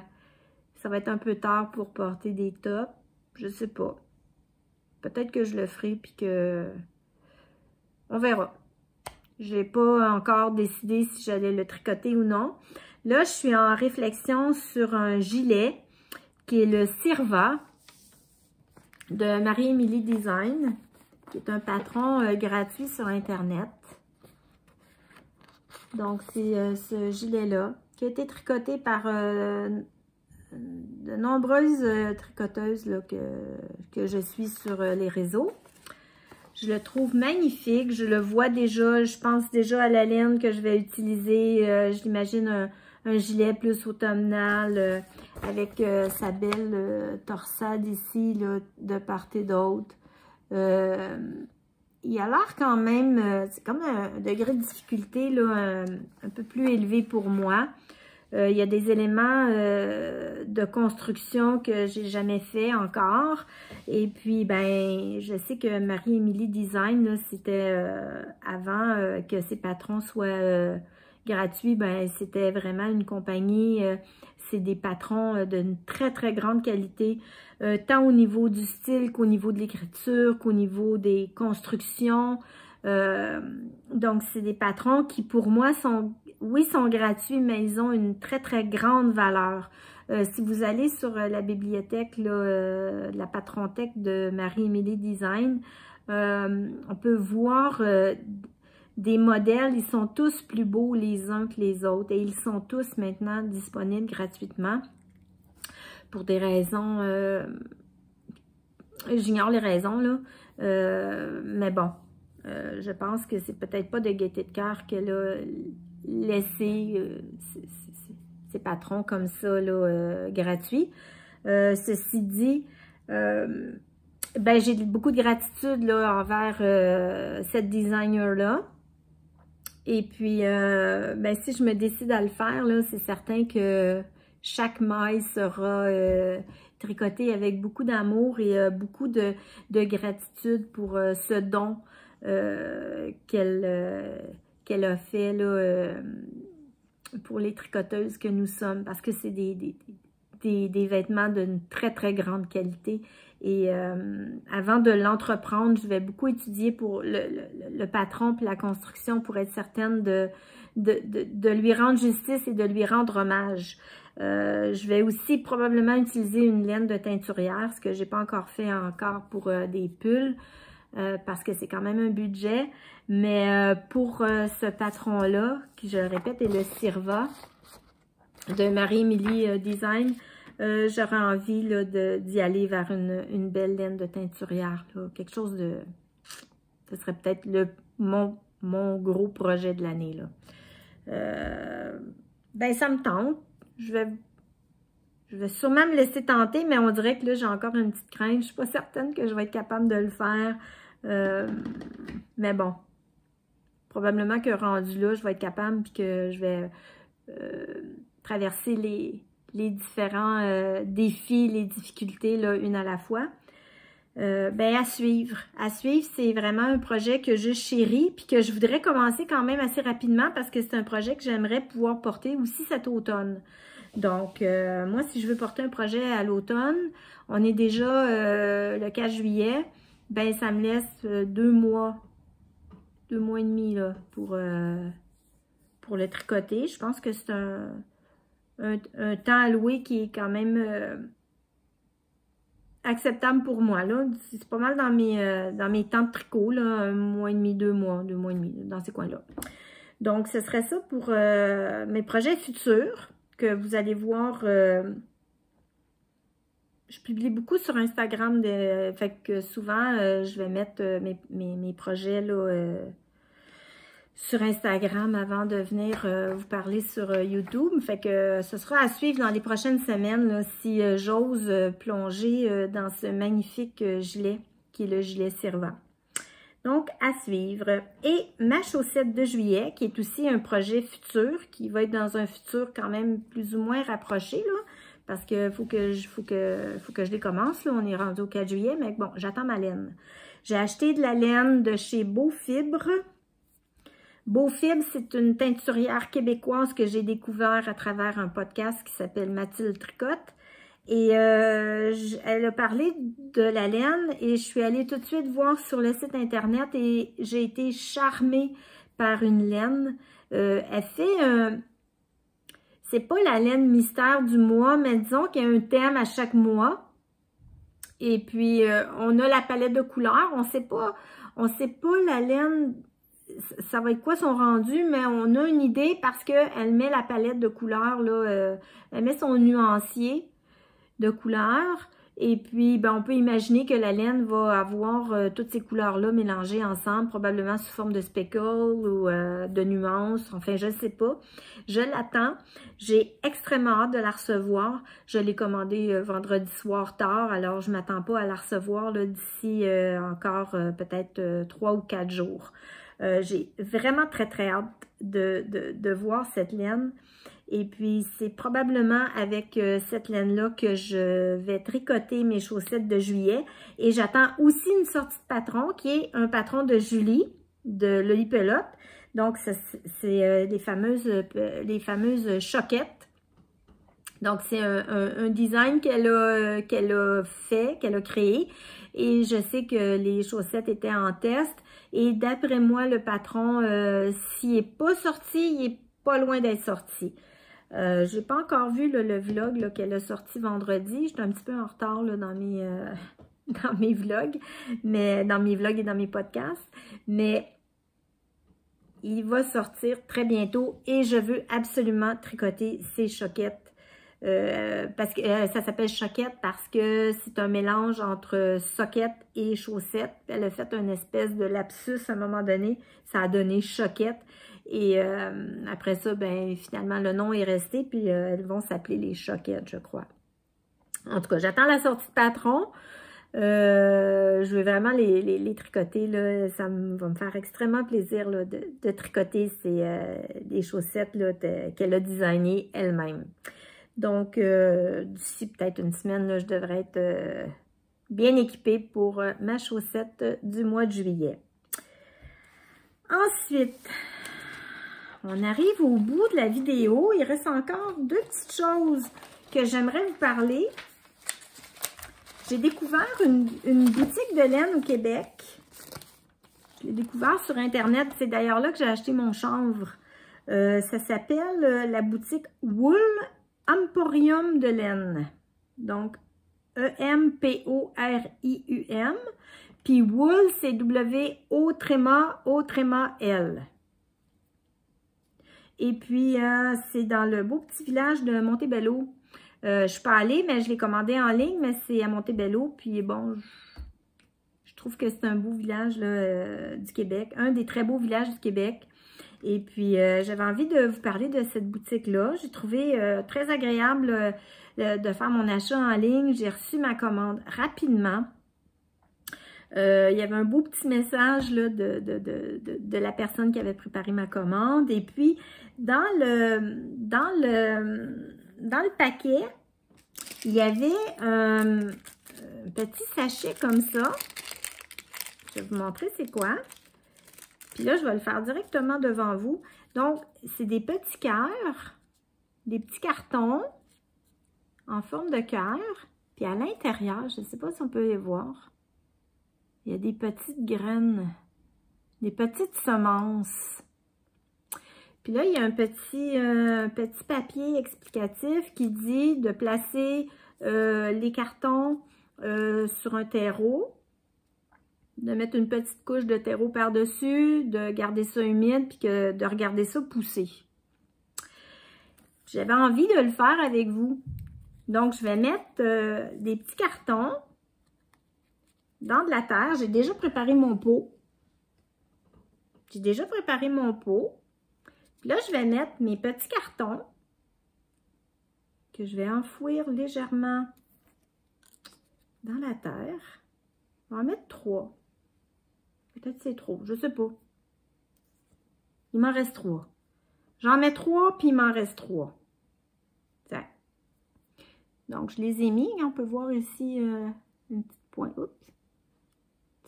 ça va être un peu tard pour porter des tops. Je sais pas. peut-être que je le ferai, puis que... On verra. J'ai pas encore décidé si j'allais le tricoter ou non. Là, je suis en réflexion sur un gilet qui est le Sirva de Marie-Émilie Design, qui est un patron gratuit sur Internet. Donc, c'est ce gilet-là qui a été tricoté par de nombreuses tricoteuses là, que je suis sur les réseaux. Je le trouve magnifique. Je le vois déjà. Je pense déjà à la laine que je vais utiliser. Je l'imagine un gilet plus automnal avec sa belle torsade ici là, de part et d'autre. Il a l'air quand même, c'est comme un degré de difficulté là, un peu plus élevé pour moi. Il y a des éléments de construction que j'ai jamais fait encore. Et puis, ben, je sais que Marie-Émilie Design, c'était avant que ses patrons soient gratuits, ben, c'était vraiment une compagnie, c'est des patrons d'une très, très grande qualité, tant au niveau du style qu'au niveau de l'écriture, qu'au niveau des constructions. Donc, c'est des patrons qui, pour moi, oui, sont gratuits, mais ils ont une très, très grande valeur. Si vous allez sur la bibliothèque, là, la patronthèque de Marie-Émilie Design, on peut voir des modèles. Ils sont tous plus beaux les uns que les autres et ils sont tous maintenant disponibles gratuitement pour des raisons... J'ignore les raisons, là, mais bon. Je pense que c'est peut-être pas de gaieté de cœur qu'elle a laissé ses patrons comme ça, là, gratuits. Ceci dit, ben, j'ai beaucoup de gratitude là, envers cette designer-là. Et puis, ben, si je me décide à le faire, là, c'est certain que chaque maille sera tricotée avec beaucoup d'amour et beaucoup de gratitude pour ce don qu'elle a fait là, pour les tricoteuses que nous sommes, parce que c'est des vêtements d'une très, très grande qualité. Et avant de l'entreprendre, je vais beaucoup étudier pour le patron et la construction pour être certaine de lui rendre justice et de lui rendre hommage. Je vais aussi probablement utiliser une laine de teinturière, ce que j'ai pas encore fait pour des pulls. Parce que c'est quand même un budget, mais pour ce patron-là, qui je le répète est le Sirva de Marie-Émilie Design, j'aurais envie d'y aller vers une belle laine de teinturière, là, quelque chose de... Ce serait peut-être mon gros projet de l'année, là. Ben, ça me tente. Je vais sûrement me laisser tenter, mais on dirait que là, j'ai encore une petite crainte. Je suis pas certaine que je vais être capable de le faire. Mais bon, probablement que rendu là, je vais être capable puis que je vais traverser les différents défis, les difficultés, là, une à la fois. Ben, à suivre. À suivre, c'est vraiment un projet que je chéris puis que je voudrais commencer quand même assez rapidement parce que c'est un projet que j'aimerais pouvoir porter aussi cet automne. Donc, moi, si je veux porter un projet à l'automne, on est déjà le 4 juillet, ben ça me laisse 2 mois et demi là, pour le tricoter. Je pense que c'est un temps alloué qui est quand même acceptable pour moi. Là, c'est pas mal dans mes temps de tricot, là, 1 mois et demi, 2 mois et demi, dans ces coins-là. Donc, ce serait ça pour mes projets futurs que vous allez voir. Je publie beaucoup sur Instagram, fait que souvent, je vais mettre mes projets là, sur Instagram avant de venir vous parler sur YouTube. Fait que ce sera à suivre dans les prochaines semaines là, si j'ose plonger dans ce magnifique gilet qui est le gilet Sirva. Donc, à suivre. Et ma chaussette de juillet, qui est aussi un projet futur, qui va être dans un futur quand même plus ou moins rapproché, là, parce que faut que je les commence, là. On est rendu au 4 juillet, mais bon, j'attends ma laine. J'ai acheté de la laine de chez Beaufibre. Beaufibre, c'est une teinturière québécoise que j'ai découvert à travers un podcast qui s'appelle Mathilde Tricotte. Et elle a parlé de la laine et je suis allée tout de suite voir sur le site internet et j'ai été charmée par une laine. Elle fait, c'est pas la laine mystère du mois, mais disons qu'il y a un thème à chaque mois. Et puis, on a la palette de couleurs. On sait pas la laine, ça va être quoi son rendu, mais on a une idée parce qu'elle met la palette de couleurs, là, elle met son nuancier de couleurs. Et puis, ben, on peut imaginer que la laine va avoir toutes ces couleurs-là mélangées ensemble, probablement sous forme de speckle ou de nuances. Enfin, je ne sais pas. Je l'attends. J'ai extrêmement hâte de la recevoir. Je l'ai commandée vendredi soir tard, alors je ne m'attends pas à la recevoir d'ici encore peut-être 3 ou 4 jours. J'ai vraiment très, très hâte de voir cette laine. Et puis, c'est probablement avec cette laine-là que je vais tricoter mes chaussettes de juillet. Et j'attends aussi une sortie de patron qui est un patron de Julie, de Lolipelote. Donc, c'est les fameuses choquettes. Donc, c'est un design qu'elle a fait, qu'elle a créé. Et je sais que les chaussettes étaient en test. Et d'après moi, le patron, s'il n'est pas sorti, il n'est pas loin d'être sorti. Je n'ai pas encore vu le vlog qu'elle a sorti vendredi. Je suis un petit peu en retard là, dans mes vlogs, mais dans mes vlogs et dans mes podcasts. Mais il va sortir très bientôt et je veux absolument tricoter ces choquettes. Parce que ça s'appelle choquette parce que c'est un mélange entre soquette et chaussette. Elle a fait une espèce de lapsus à un moment donné. Ça a donné choquette. Et après ça, ben finalement, le nom est resté. Puis elles vont s'appeler les choquettes, je crois. En tout cas, j'attends la sortie de patron. Je vais vraiment les tricoter. Là. Ça va me faire extrêmement plaisir là, de tricoter des chaussettes qu'elle a designées elle-même. Donc, d'ici peut-être une semaine, là, je devrais être bien équipée pour ma chaussette du mois de juillet. Ensuite, on arrive au bout de la vidéo. Il reste encore 2 petites choses que j'aimerais vous parler. J'ai découvert une boutique de laine au Québec. Je l'ai découvert sur Internet. C'est d'ailleurs là que j'ai acheté mon chanvre. Ça s'appelle la boutique Wool Emporium de laine. Donc, E-M-P-O-R-I-U-M. Puis Wool, c'est W-O-L. Et puis, c'est dans le beau petit village de Montebello. Je ne suis pas allée, mais je l'ai commandé en ligne, mais c'est à Montebello. Puis bon, je trouve que c'est un beau village là, du Québec. Un des très beaux villages du Québec. Et puis, j'avais envie de vous parler de cette boutique-là. J'ai trouvé très agréable de faire mon achat en ligne. J'ai reçu ma commande rapidement. Il y avait un beau petit message là, de la personne qui avait préparé ma commande. Et puis, dans le paquet, il y avait un petit sachet comme ça. Je vais vous montrer c'est quoi. Puis là, je vais le faire directement devant vous. Donc, c'est des petits cœurs, des petits cartons en forme de cœur. Puis à l'intérieur, je ne sais pas si on peut les voir, il y a des petites graines, des petites semences. Puis là, il y a un petit papier explicatif qui dit de placer les cartons sur un terreau, de mettre une petite couche de terreau par-dessus, de garder ça humide, puis de regarder ça pousser. J'avais envie de le faire avec vous. Donc, je vais mettre des petits cartons dans de la terre. J'ai déjà préparé mon pot. Puis là, je vais mettre mes petits cartons que je vais enfouir légèrement dans la terre. On va en mettre 3. Peut-être c'est trop, je sais pas. Il m'en reste 3. J'en mets 3, puis il m'en reste 3. Tiens. Donc, je les ai mis. On peut voir ici une petite pointe. Oups.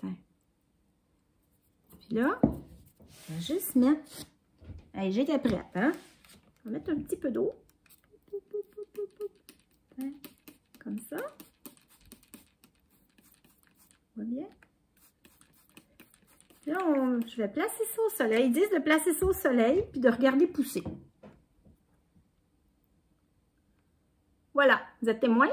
Tiens. Puis là, on va juste mettre... Hey, j'étais prête, hein? On va mettre un petit peu d'eau. comme ça. On voit bien. Là, je vais placer ça au soleil. Ils disent de placer ça au soleil, puis de regarder pousser. Voilà, vous êtes témoin?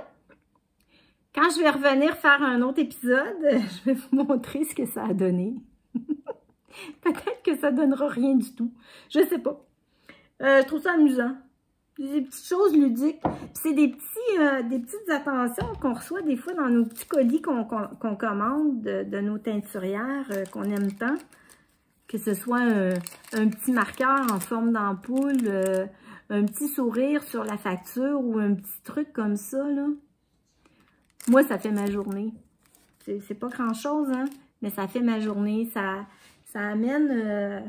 Quand je vais revenir faire un autre épisode, je vais vous montrer ce que ça a donné. Peut-être que ça ne donnera rien du tout. Je ne sais pas. Je trouve ça amusant. Des petites choses ludiques. C'est des petites attentions qu'on reçoit des fois dans nos petits colis qu'on commande de nos teinturières qu'on aime tant. Que ce soit un petit marqueur en forme d'ampoule, un petit sourire sur la facture ou un petit truc comme ça, là. Moi, ça fait ma journée. C'est pas grand-chose, hein, mais ça fait ma journée. Ça amène...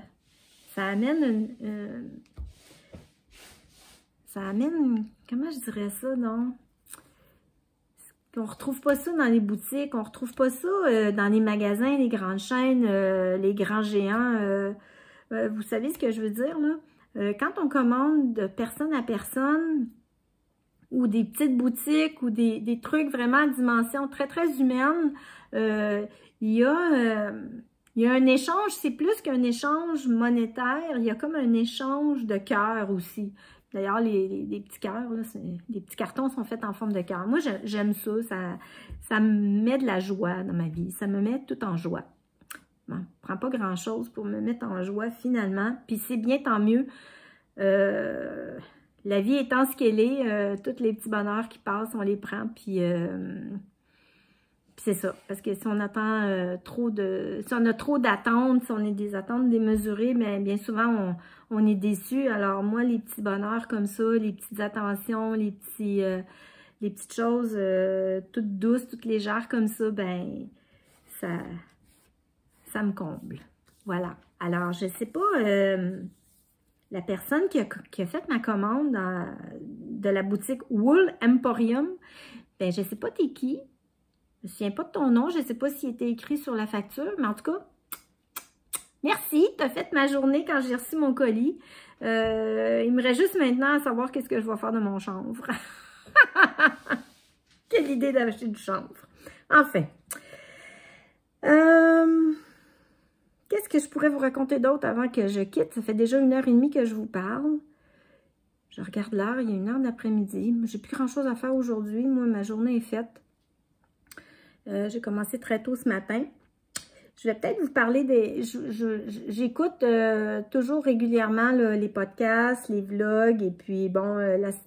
comment je dirais ça, non? On retrouve pas ça dans les boutiques, on retrouve pas ça dans les magasins, les grandes chaînes, les grands géants. Vous savez ce que je veux dire, là? Quand on commande de personne à personne, ou des petites boutiques, ou des trucs vraiment à dimension très, très humaine, il y a un échange, c'est plus qu'un échange monétaire, il y a comme un échange de cœur aussi. D'ailleurs, les petits cœurs, les petits cartons sont faits en forme de cœur. Moi, j'aime ça, ça me met de la joie dans ma vie, ça me met tout en joie. Bon, je prends pas grand-chose pour me mettre en joie finalement, puis c'est bien, tant mieux. La vie étant ce qu'elle est, tous les petits bonheurs qui passent, on les prend, puis c'est ça. Parce que si on attend si on a trop d'attentes, si on a des attentes démesurées, bien souvent, on est déçu. Alors moi, les petits bonheurs comme ça, les petites attentions, les petites choses toutes douces, toutes légères comme ça, ben ça me comble. Voilà. Alors, je sais pas... la personne qui a fait ma commande de la boutique Wool Emporium, ben je ne sais pas t'es qui. Je ne me souviens pas de ton nom. Je ne sais pas s'il était écrit sur la facture, mais en tout cas, merci. Tu as fait ma journée quand j'ai reçu mon colis. Il me reste juste maintenant à savoir qu'est-ce que je vais faire de mon chanvre. Quelle idée d'acheter du chanvre. Enfin. Qu'est-ce que je pourrais vous raconter d'autre avant que je quitte? Ça fait déjà 1h30 que je vous parle. Je regarde l'heure, il y a 1h d'après-midi. J'ai plus grand-chose à faire aujourd'hui. Moi, ma journée est faite. J'ai commencé très tôt ce matin. Je vais peut-être vous parler des... J'écoute toujours régulièrement là, les podcasts, les vlogs. Et puis, bon,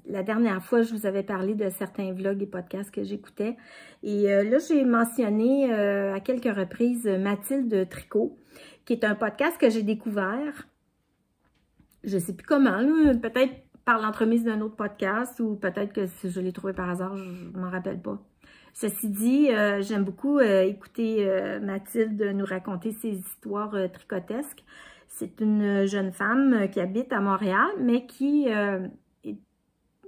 la dernière fois, je vous avais parlé de certains vlogs et podcasts que j'écoutais. Et là, j'ai mentionné à quelques reprises Mathilde Tricot, qui est un podcast que j'ai découvert. Je ne sais plus comment, peut-être par l'entremise d'un autre podcast ou peut-être que si je l'ai trouvé par hasard, je ne m'en rappelle pas. Ceci dit, j'aime beaucoup écouter Mathilde nous raconter ses histoires tricotesques. C'est une jeune femme qui habite à Montréal, mais qui elle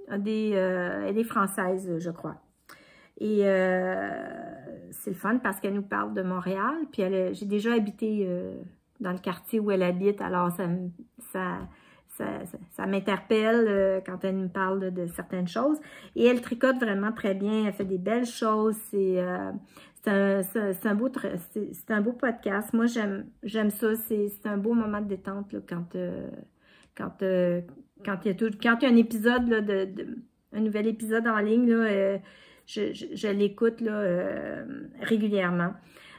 est française, je crois. Et c'est le fun parce qu'elle nous parle de Montréal. Puis j'ai déjà habité dans le quartier où elle habite, alors ça m'interpelle quand elle nous parle de certaines choses. Et elle tricote vraiment très bien, elle fait des belles choses. C'est un beau podcast. Moi, j'aime ça. C'est un beau moment de détente là, quand il y a un épisode, là, un nouvel épisode en ligne, là, je l'écoute régulièrement.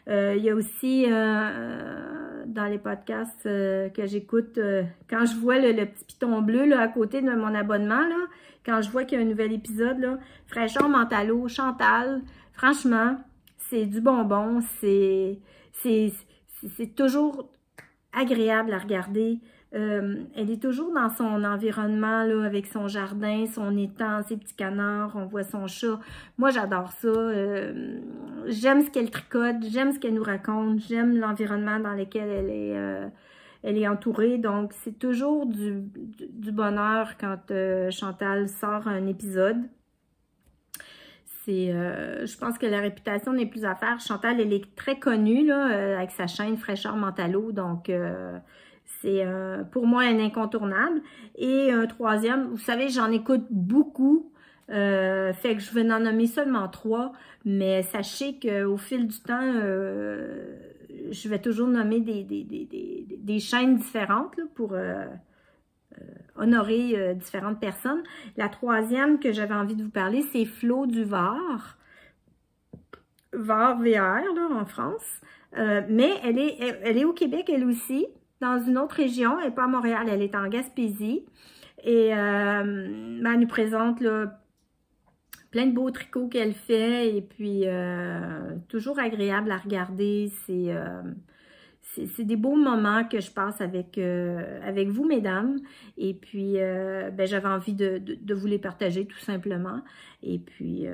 Il y a aussi dans les podcasts que j'écoute, quand je vois le petit piton bleu là, à côté de mon abonnement, là, quand je vois qu'il y a un nouvel épisode, là, Fraîcheur Mentalo, Chantal, franchement, c'est du bonbon, c'est toujours agréable à regarder. Elle est toujours dans son environnement, là, avec son jardin, son étang, ses petits canards, on voit son chat. Moi, j'adore ça. J'aime ce qu'elle tricote, j'aime ce qu'elle nous raconte, j'aime l'environnement dans lequel elle est entourée. Donc, c'est toujours du bonheur quand Chantal sort un épisode. Je pense que la réputation n'est plus à faire. Chantal, elle est très connue là, avec sa chaîne Fraîcheur Mentalo, donc... c'est pour moi un incontournable. Et un troisième, vous savez, j'en écoute beaucoup. Fait que je vais en nommer seulement 3, mais sachez qu'au fil du temps, je vais toujours nommer des chaînes différentes là, pour honorer différentes personnes. La 3e que j'avais envie de vous parler, c'est Flo du Var. Var, VR, là, en France. Mais elle est au Québec, elle aussi, dans une autre région. Elle n'est pas à Montréal, elle est en Gaspésie. Et elle nous présente là, plein de beaux tricots qu'elle fait. Et puis, toujours agréable à regarder. C'est des beaux moments que je passe avec vous, mesdames. Et puis, ben, j'avais envie de vous les partager, tout simplement. Et puis,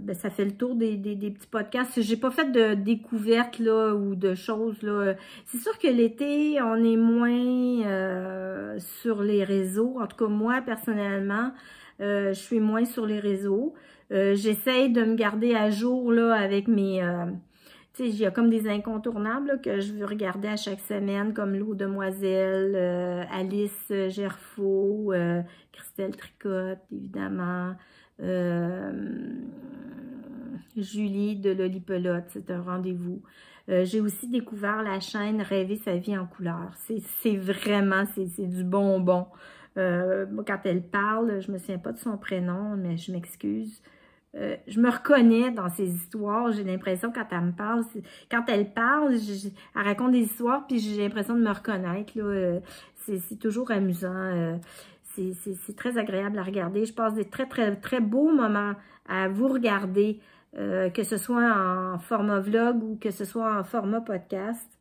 ben, ça fait le tour des petits podcasts. J'ai pas fait de découvertes, là, ou de choses, là. C'est sûr que l'été, on est moins sur les réseaux. En tout cas, moi, personnellement, je suis moins sur les réseaux. J'essaye de me garder à jour, là, avec mes... tu sais, il y a comme des incontournables là, que je veux regarder à chaque semaine, comme L'Eau Demoiselle, Alice Gerfaux, Christelle Tricotte, évidemment, Julie de Lolipelote, c'est un rendez-vous. J'ai aussi découvert la chaîne Rêver sa vie en couleur. C'est vraiment, c'est du bonbon. Moi, quand elle parle, je me souviens pas de son prénom, mais je m'excuse. Je me reconnais dans ses histoires. J'ai l'impression quand elle me parle, quand elle parle, elle raconte des histoires, puis j'ai l'impression de me reconnaître. C'est toujours amusant. C'est très agréable à regarder. Je passe des très, très, très beaux moments à vous regarder, que ce soit en format vlog ou que ce soit en format podcast.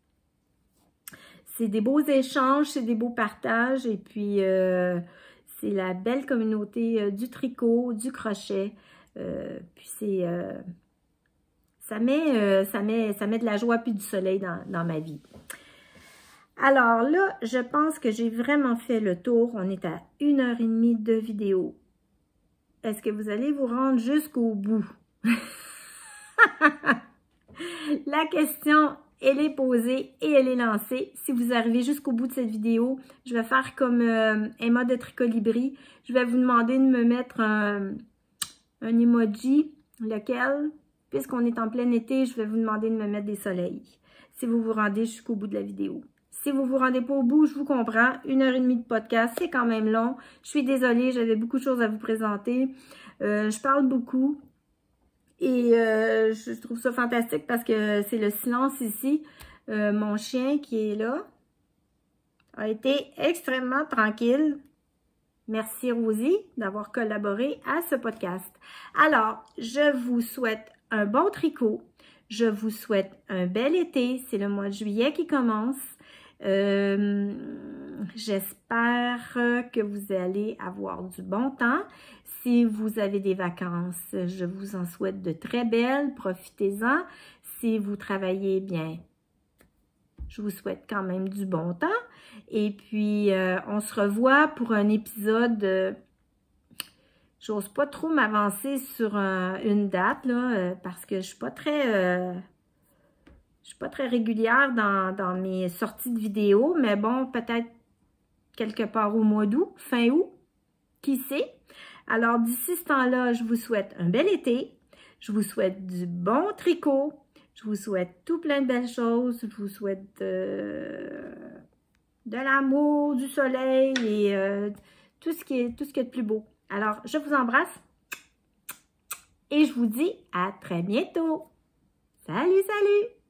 C'est des beaux échanges, c'est des beaux partages, et puis c'est la belle communauté du tricot, du crochet. Puis c'est ça met de la joie puis du soleil dans ma vie. Alors là, je pense que j'ai vraiment fait le tour. On est à 1h30 de vidéo. Est-ce que vous allez vous rendre jusqu'au bout? La question, elle est posée et elle est lancée. Si vous arrivez jusqu'au bout de cette vidéo, je vais faire comme Emma de Tricolibri. Je vais vous demander de me mettre un emoji, lequel, puisqu'on est en plein été, je vais vous demander de me mettre des soleils, si vous vous rendez jusqu'au bout de la vidéo. Si vous vous rendez pas au bout, je vous comprends, 1h30 de podcast, c'est quand même long. Je suis désolée, j'avais beaucoup de choses à vous présenter. Je parle beaucoup et je trouve ça fantastique parce que c'est le silence ici. Mon chien qui est là a été extrêmement tranquille. Merci Rosie d'avoir collaboré à ce podcast. Alors, je vous souhaite un bon tricot. Je vous souhaite un bel été. C'est le mois de juillet qui commence. J'espère que vous allez avoir du bon temps. Si vous avez des vacances, je vous en souhaite de très belles. Profitez-en. Si vous travaillez bien, je vous souhaite quand même du bon temps. Et puis, on se revoit pour un épisode. J'ose pas trop m'avancer sur une date, là, parce que je suis pas très régulière dans mes sorties de vidéos. Mais bon, peut-être quelque part au mois d'août, fin août, qui sait. Alors, d'ici ce temps-là, je vous souhaite un bel été. Je vous souhaite du bon tricot. Je vous souhaite tout plein de belles choses. Je vous souhaite de l'amour, du soleil et tout ce qui est de plus beau. Alors, je vous embrasse et je vous dis à très bientôt. Salut, salut!